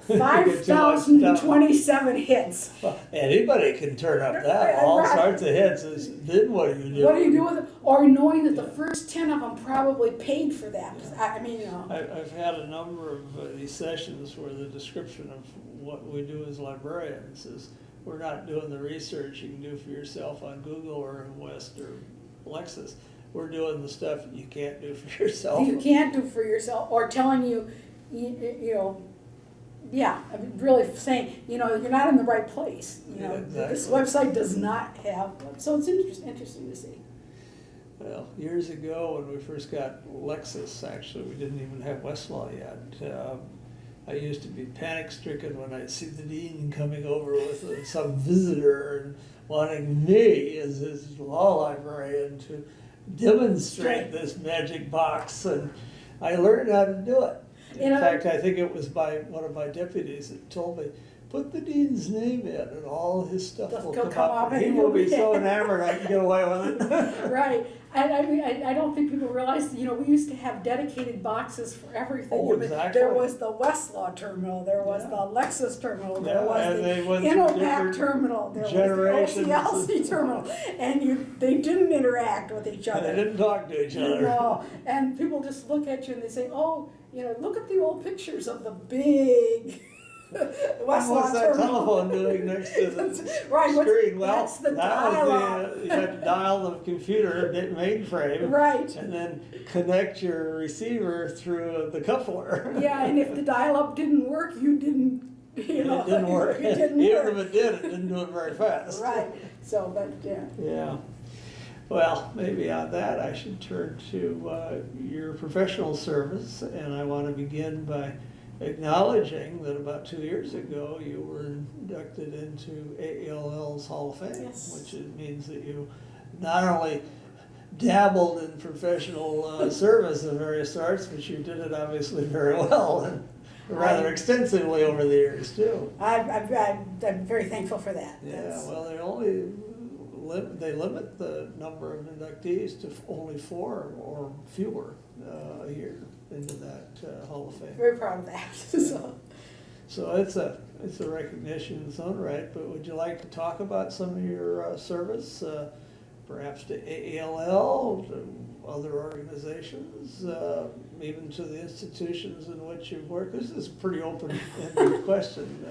5,027 hits. Well, anybody can turn up that, all sorts of hits. Then what do you do? What do you do with it? Or knowing that the first 10 of them probably paid for that. I mean, you know. I've had a number of these sessions where the description of what we do as librarians is we're not doing the research you can do for yourself on Google or in West or Lexis. We're doing the stuff you can't do for yourself. You can't do for yourself, or telling you know, yeah, I mean, really saying, you know, you're not in the right place. You know, exactly. This website does not have, so it's interesting to see. Well, years ago when we first got Lexis, actually, we didn't even have Westlaw yet. I used to be panic-stricken when I'd see the dean coming over with some visitor and wanting me as his law librarian to demonstrate this magic box, and I learned how to do it. In fact, I think it was by one of my deputies that told me, put the dean's name in and all his stuff will come up. And he will be so enamored I can get away with it. Right. I don't think people realize, you know, we used to have dedicated boxes for everything. Oh, exactly. There was the Westlaw terminal, there was the Lexis terminal, there was the Innovac terminal, there was the OCLC terminal, and they didn't interact with each other. They didn't talk to each other. No, and people just look at you and they say, oh, you know, look at the old pictures of the big What's that telephone doing next to the screen? Well, that's the dial. You had to dial the computer mainframe, right, and then connect your receiver through the coupler. Yeah, and if the dial-up didn't work, you didn't. You know, it didn't work. It didn't Even work. if it did, it didn't do it very fast. Right. So, but yeah. Yeah. Well, maybe on that I should turn to your professional service, and I want to begin by acknowledging that about 2 years ago you were inducted into AELL's Hall of Fame, yes. Which means that you not only dabbled in professional service of various sorts, but you did it obviously very well and rather extensively over the years too. I'm very thankful for that. Yeah, well, they limit the number of inductees to only 4 or fewer a year into that Hall of Fame. Very proud of that. So it's a recognition in its own right. But would you like to talk about some of your service, perhaps to AALL, to other organizations, even to the institutions in which you've worked? This is a pretty open-ended question.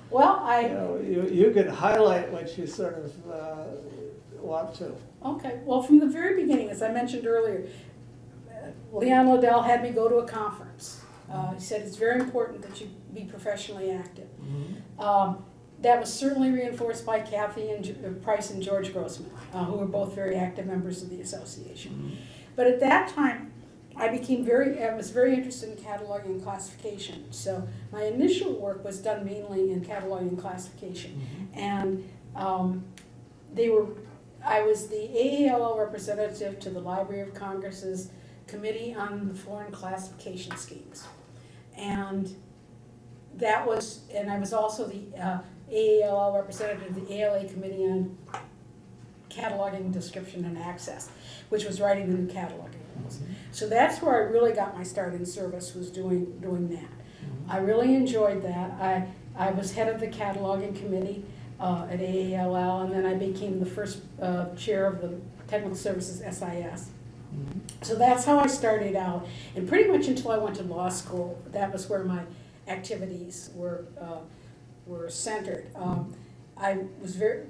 Well, You can highlight what you sort of want to. okay, well, from the very beginning, as I mentioned earlier, Leon Liddell had me go to a conference. He said it's very important that you be professionally active. That was certainly reinforced by Kathy and Price and George Grossman, who were both very active members of the association. But at that time, I was very interested in cataloging and classification. So my initial work was done mainly in cataloging and classification. And I was the AALL representative to the Library of Congress's Committee on the Foreign Classification Schemes. And I was also the AALL representative of the ALA Committee on Cataloging, Description, and Access, which was writing the new cataloging rules. So that's where I really got my start in service, was doing that. I really enjoyed that. I was head of the cataloging committee at AALL, and then I became the first chair of the Technical Services SIS. So that's how I started out, and pretty much until I went to law school, that was where my activities were centered. I was very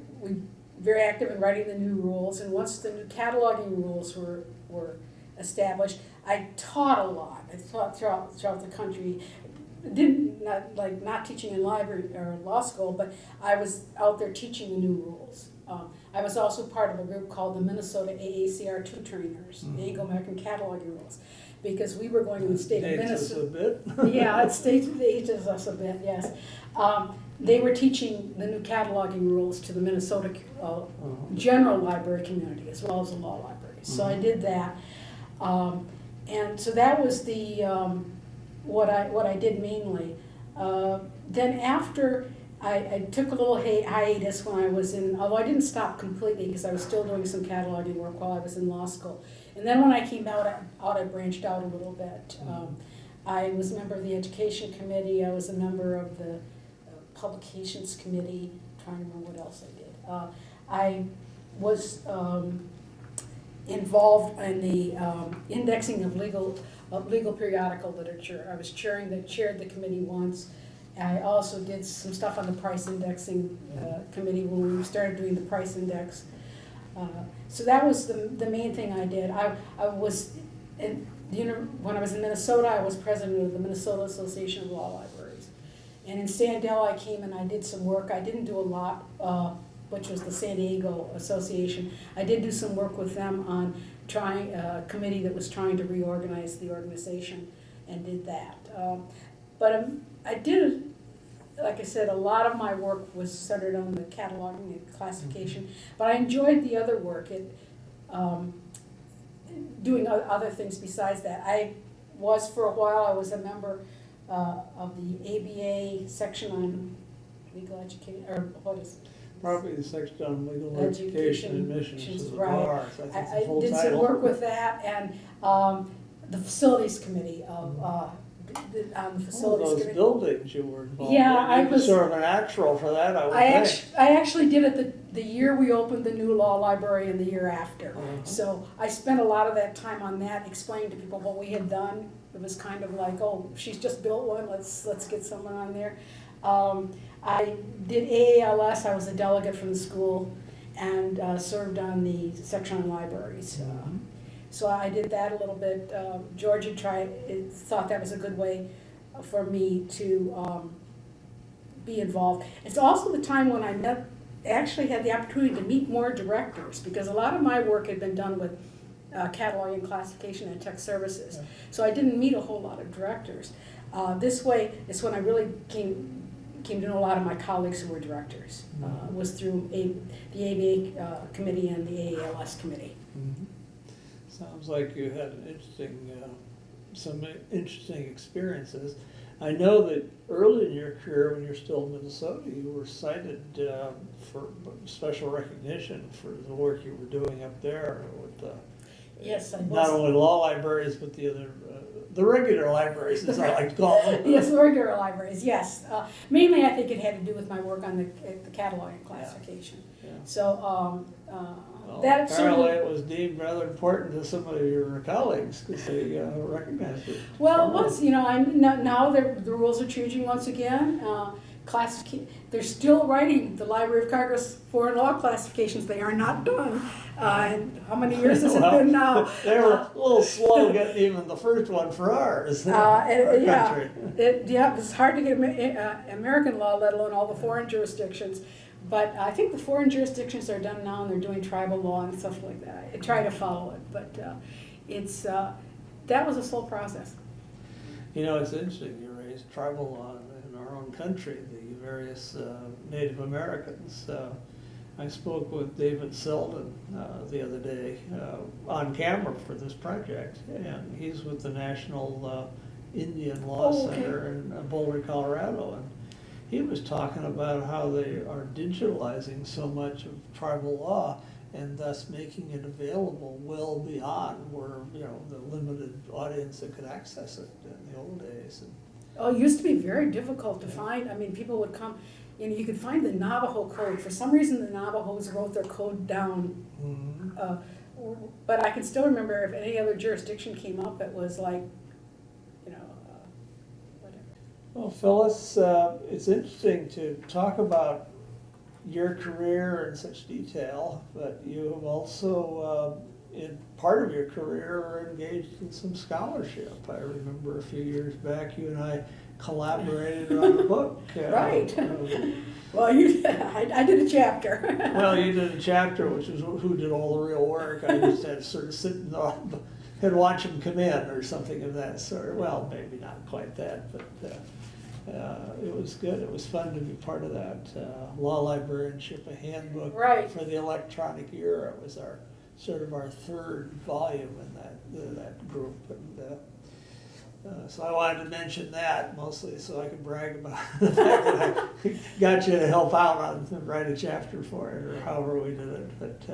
active in writing the new rules, and once the new cataloging rules were established, I taught a lot. I taught throughout the country. Not teaching in library or law school, but I was out there teaching the new rules. I was also part of a group called the Minnesota AACR2 Trainers, the Anglo-American Cataloging Rules, because we were going to the state of Minnesota. Us a bit. Yeah, it ages us a bit, yes. They were teaching the new cataloging rules to the Minnesota general library community as well as the law library. So I did that. And so that was what I did mainly. Then after I took a little hiatus when I was although I didn't stop completely because I was still doing some cataloging work while I was in law school. And then when I came out I branched out a little bit. I was a member of the education committee. I was a member of the publications committee. I'm trying to remember what else I did. I was involved in the indexing of legal periodical literature. I was chaired the committee once. I also did some stuff on the price indexing committee when we started doing the price index. So that was the main thing I did. When I was in Minnesota, I was president of the Minnesota Association of Law Libraries. And in Sandell, I came and I did some work. I didn't do a lot, which was the San Diego Association. I did do some work with them on a committee that was trying to reorganize the organization, and did that. But I did, like I said, a lot of my work was centered on the cataloging and classification, but I enjoyed the other work, doing other things besides that. For a while, I was a member of the ABA section on legal education, or what is it? Probably the section on legal education admissions to the right. bar. That's I the full did title. some work with that, and the facilities committee on the facilities those committee. buildings you were involved Yeah, in. I was sort of an actual for that, I would think. I actually did it the year we opened the new law library and the year after. So I spent a lot of that time on that, explaining to people what we had done. It was kind of like, oh, she's just built one, let's get someone on there. I did AALS, I was a delegate from the school, and served on the section on libraries. So I did that a little bit. George had thought that was a good way for me to be involved. It's also the time when I actually had the opportunity to meet more directors, because a lot of my work had been done with cataloging, classification, and tech services. So I didn't meet a whole lot of directors. This way is when I really came to know a lot of my colleagues who were directors. Was through the ABA committee and the AALS committee. Sounds like you had some interesting experiences. I know that early in your career, when you're still in Minnesota, you were cited for special recognition for the work you were doing up there with yes, I was. Not only law libraries, but the other, the regular libraries, as I like to call them. Yes, the regular libraries, yes. Mainly, I think it had to do with my work on the cataloging classification. Yeah. So Well, That apparently certainly- it was deemed rather important to some of your colleagues because they recognized it. Well, it was, now the rules are changing once again. They're still writing the Library of Congress foreign law classifications. They are not done. And how many years has it been now? They were a little slow getting even the first one for ours, our country. It's hard to get American law, let alone all the foreign jurisdictions. But I think the foreign jurisdictions are done now, and they're doing tribal law and stuff like that. I try to follow it, but that was a slow process. It's interesting, you raised tribal law in our own country, the various Native Americans. I spoke with David Selden the other day on camera for this project, and he's with the National Indian Law Center in Boulder, Colorado, and he was talking about how they are digitalizing so much of tribal law and thus making it available well beyond where, the limited audience that could access it in the old days. Oh, it used to be very difficult to find. I mean, people would come, you could find the Navajo code. For some reason, the Navajos wrote their code down. Mm-hmm. But I can still remember if any other jurisdiction came up, it was like, whatever. Well, Phyllis, it's interesting to talk about your career in such detail, but you have also, in part of your career, are engaged in some scholarship. I remember a few years back, you and I collaborated on a book. Right. Well, I did a chapter. Well, you did a chapter, which is who did all the real work. I just had to sort of sit and watch them come in or something of that sort. Well, maybe not quite that, but it was good. It was fun to be part of that. Law Librarianship, a handbook Right. for the electronic era was our third volume in that group. And so I wanted to mention that mostly so I could brag about the fact that I got you to help out on write a chapter for it or however we did it. But do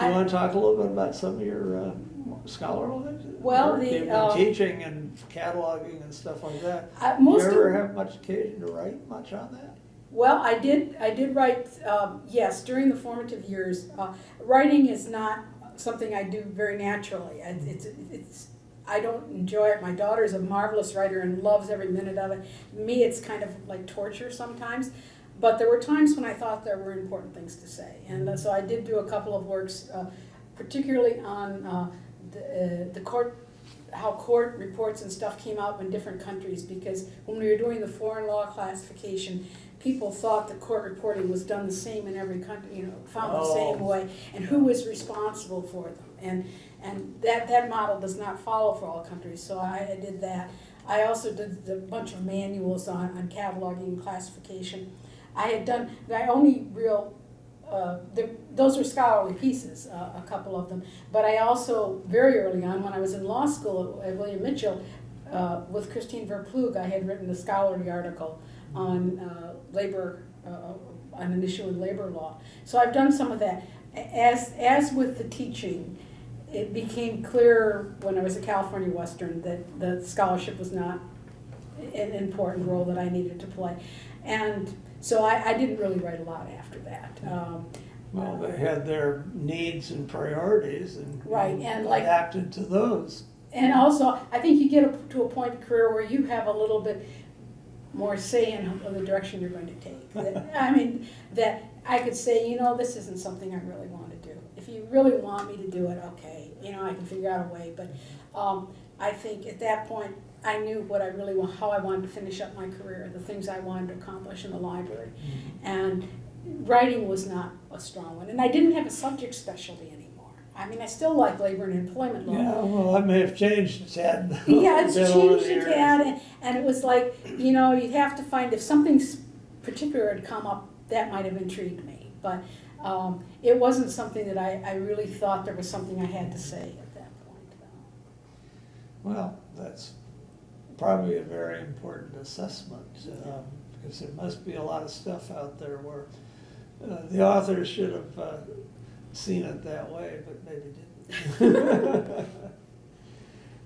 you want to talk a little bit about some of your scholarly work? You've been teaching and cataloging and stuff like that. Do you ever have much occasion to write much on that? Well, I did write, yes, during the formative years. Writing is not something I do very naturally. I don't enjoy it. My daughter's a marvelous writer and loves every minute of it. Me, it's kind of like torture sometimes. But there were times when I thought there were important things to say. And so I did do a couple of works, particularly on the court, how court reports and stuff came out in different countries, because when we were doing the foreign law classification, people thought that court reporting was done the same in every country, found the same way, and who was responsible for them. And that model does not follow for all countries, so I did that. I also did a bunch of manuals on cataloging and classification. I had done, my only real, those were scholarly pieces, a couple of them, but I also, very early on, when I was in law school at William Mitchell, with Christine Verploeg, I had written a scholarly article on labor, on an issue in labor law. So I've done some of that. As with the teaching, it became clear when I was at California Western that the scholarship was not an important role that I needed to play. And so I didn't really write a lot after that. Well, they had their needs and priorities and adapted to those. And also, I think you get to a point in career where you have a little bit more say in the direction you're going to take. That I could say, this isn't something I really want to do. If you really want me to do it, okay, I can figure out a way. But I think at that point, I knew what I really want, how I wanted to finish up my career, the things I wanted to accomplish in the library. Mm-hmm. And writing was not a strong one. And I didn't have a subject specialty anymore. I still like labor and employment law. Yeah, well, that may have changed a tad. Yeah, it's changed a tad, and it was like, you'd have to find, if something particular had come up, that might have intrigued me. But it wasn't something that I really thought there was something I had to say at that point. Well, that's probably a very important assessment, because there must be a lot of stuff out there where the authors should have seen it that way, but maybe didn't.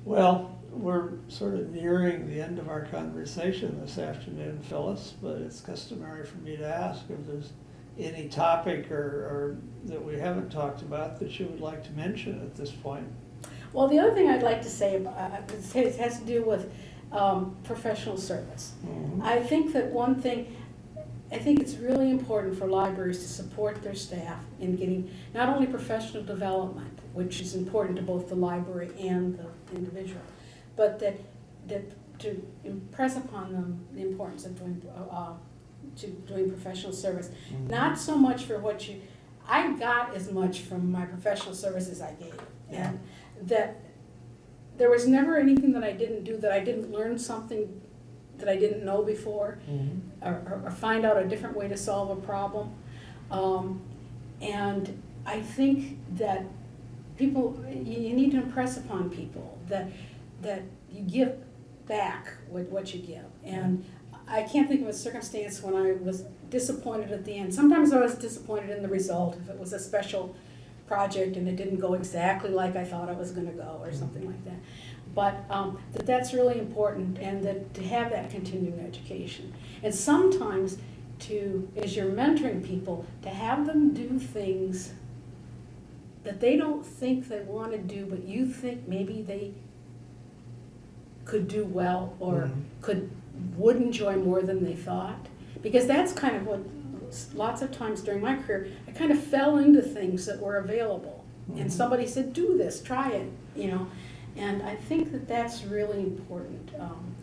Well, we're sort of nearing the end of our conversation this afternoon, Phyllis, but it's customary for me to ask if there's any topic or that we haven't talked about that you would like to mention at this point? Well, the other thing I'd like to say it has to do with professional service. Mhm. I think that one thing, I think it's really important for libraries to support their staff in getting not only professional development, which is important to both the library and the individual, but that to impress upon them the importance of doing professional service. Mhm. Not so much for what I got as much from my professional service as I gave. Yeah. And that there was never anything that I didn't do, that I didn't learn something that I didn't know before, Mhm. or find out a different way to solve a problem. And I think that people, you need to impress upon people that you give back what you give. And I can't think of a circumstance when I was disappointed at the end. Sometimes I was disappointed in the result, if it was a special project and it didn't go exactly like I thought it was gonna go, or something like that. But that's really important, and that to have that continuing education. And sometimes as you're mentoring people, to have them do things that they don't think they want to do, but you think maybe they could do well, or would enjoy more than they thought. Because that's kind of what, lots of times during my career, I kind of fell into things that were available. And somebody said, do this, try it, And I think that that's really important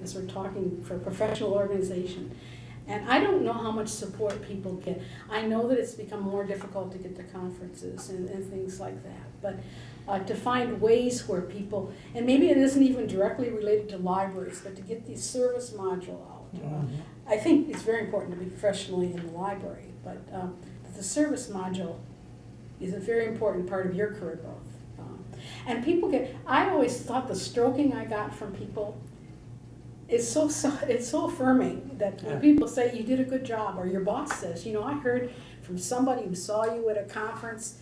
as we're talking for a professional organization. And I don't know how much support people get. I know that it's become more difficult to get to conferences and things like that. But to find ways where people, and maybe it isn't even directly related to libraries, but to get the service module out. I think it's very important to be professionally in the library, but the service module is a very important part of your career growth. And people I always thought the stroking I got from people is it's so affirming, that when people say you did a good job, or your boss says, I heard from somebody who saw you at a conference,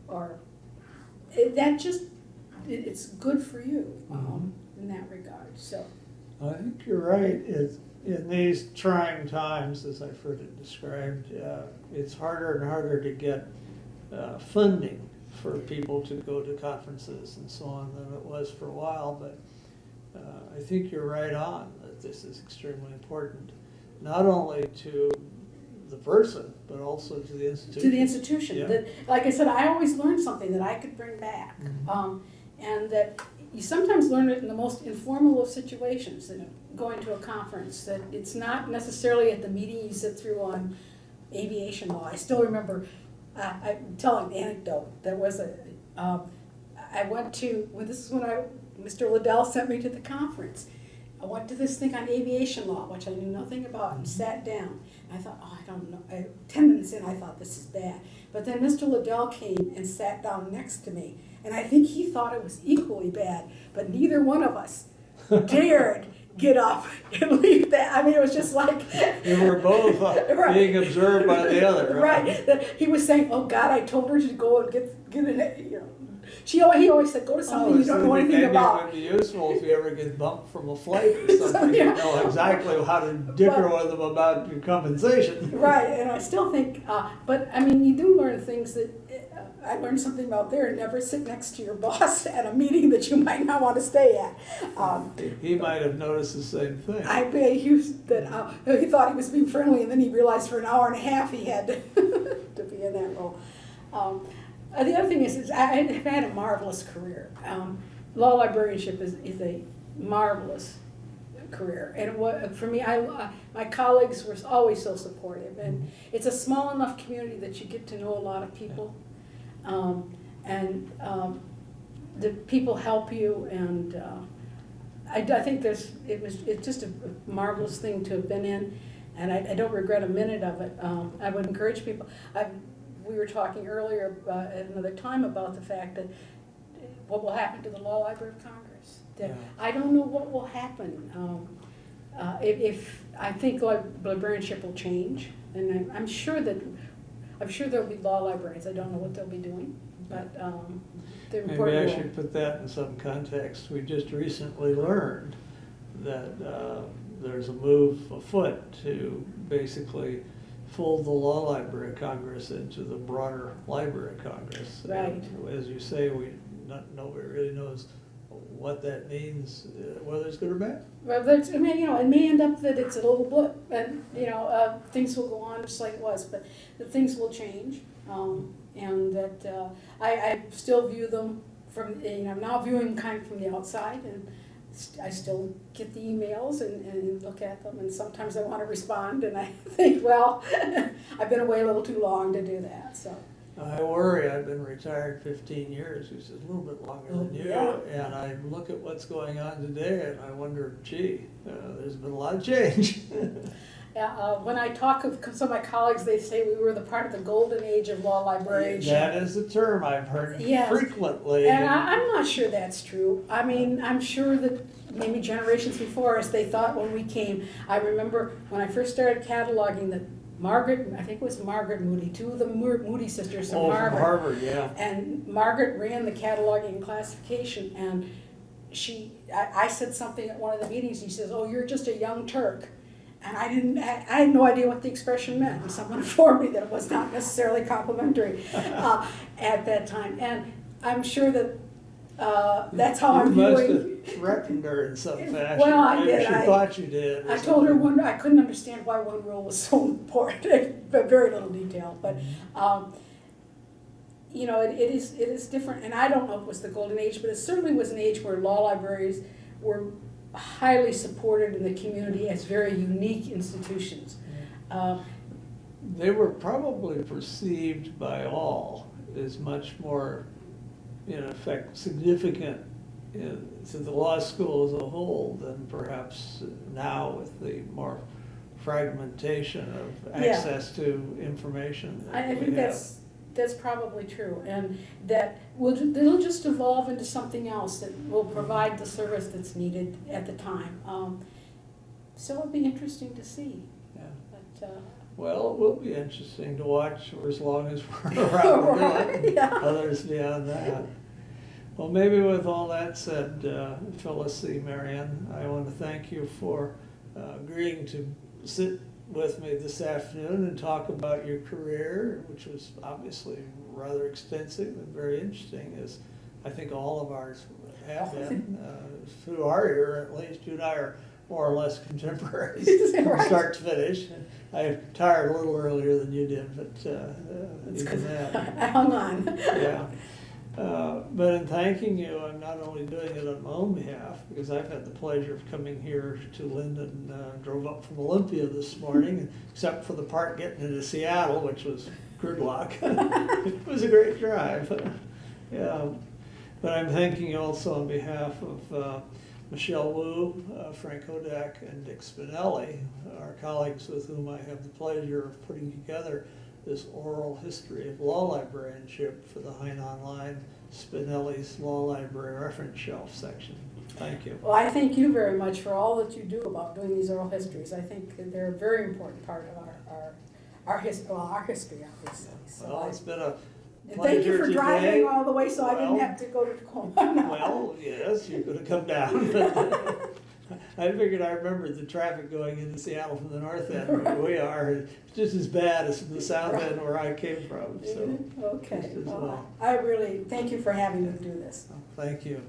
or it's good for you in that regard. So I think you're right. In these trying times, as I've heard it described, it's harder and harder to get funding for people to go to conferences and so on than it was for a while, but I think you're right on that this is extremely important, not only to the person, but also to the institution. To the institution. Yeah. That, like I said, I always learned something that I could bring back. And that you sometimes learn it in the most informal of situations, that going to a conference, that it's not necessarily at the meeting you sit through on aviation law. I still remember, I'm telling an anecdote. There was I went to, this is when Mr. Liddell sent me to the conference. I went to this thing on aviation law, which I knew nothing about, and sat down. And I thought, I don't know. 10 minutes in, I thought, this is bad. But then Mr. Liddell came and sat down next to me. And I think he thought it was equally bad, but neither one of us dared get up and leave that. I mean, it was just like... You were both right. being observed by the other. Right. That he was saying, oh God, I told her to go and get it, He always said, go to something you don't know anything about. Maybe it would be useful if you ever get bumped from a flight or something. You know exactly how to dicker with them about your compensation. Right, and I still think, but I mean, you do learn things that, I learned something about there, never sit next to your boss at a meeting that you might not want to stay at. He might have noticed the same thing. I bet he thought he was being friendly, and then he realized for an hour and a half he had to be in that role. The other thing is I've had a marvelous career. Law librarianship is a marvelous career, and for me, my colleagues were always so supportive, and it's a small enough community that you get to know a lot of people, and the people help you, and I think it's just a marvelous thing to have been in, and I don't regret a minute of it. I would encourage people. We were talking earlier at another time about the fact that what will happen to the Law Library of Congress. That I don't know what will happen. If I think librarianship will change, and I'm sure there'll be law librarians. I don't know what they'll be doing, but they're important. Maybe I should put that in some context. We just recently learned that there's a move afoot to basically fold the Law Library of Congress into the broader Library of Congress. Right. And as you say, nobody really knows what that means, whether it's good or bad. Well, that's, I mean, you know, it may end up that it's a little blip, and, you know, things will go on just like it was, but the things will change. And that I still view them from, you know, I'm now viewing kind of from the outside, and I still get the emails and look at them, and sometimes I want to respond, and I think, well, I've been away a little too long to do that, so. I worry, I've been retired 15 years, which is a little bit longer than you, Yeah. and I look at what's going on today, and I wonder, gee, there's been a lot of change. When I talk with some of my colleagues, they say we were the part of the golden age of law librarianship. That is a term I've heard Yes. frequently. And I'm not sure that's true. I mean, I'm sure that maybe generations before us, they thought when we came, I remember when I first started cataloging that Margaret, I think it was Margaret Moody, two of the Moody sisters from Harvard. From Harvard, yeah. And Margaret ran the cataloging and classification, and I said something at one of the meetings, and she says, "Oh, you're just a young Turk." And I had no idea what the expression meant, and someone informed me that it was not necessarily complimentary at that time. And I'm sure that that's how I'm viewing. You must have threatened her in some fashion. Well, I did. She thought you did. I told her I couldn't understand why one rule was so important, but very little detail. But you know, it is different, and I don't know if it was the golden age, but it certainly was an age where law libraries were highly supported in the community as very unique institutions. They were probably perceived by all as much more, in effect, significant to the law school as a whole than perhaps now with the more fragmentation of access to information that I we think have. that's probably true, and that they'll just evolve into something else that will provide the service that's needed at the time. So it'll be interesting to see. Yeah. But, Well, it will be interesting to watch for as long as we're around to do it. Yeah. Others beyond that. Well, maybe with all that said, Phyllis C Marion, I want to thank you for agreeing to sit with me this afternoon and talk about your career, which was obviously rather extensive and very interesting, as I think all of ours have been. Through our era, at least, you and I are more or less contemporaries from start to finish. I retired a little earlier than you did, but even that. I hung on. Yeah. But in thanking you, I'm not only doing it on my own behalf, because I've had the pleasure of coming here to Linden, drove up from Olympia this morning, except for the part getting into Seattle, which was gridlock. It was a great drive. Yeah. But I'm thanking you also on behalf of Michelle Wu, Frank Hodak, and Dick Spinelli, our colleagues with whom I have the pleasure of putting together this oral history of law librarianship for the Hein Online Spinelli's Law Library Reference Shelf section. Thank you. Well, I thank you very much for all that you do about doing these oral histories. I think that they're a very important part of our history, obviously. So Well, it's been a and pleasure thank you for today. driving all the way so I didn't Well- have to go to Tacoma. Well, yes, you could have come down. But I figured I remembered the traffic going into Seattle from the north end where we are. It's just as bad as from the south end where I came from. So Okay. just as Well, well. I really thank you for having me do this. Thank you.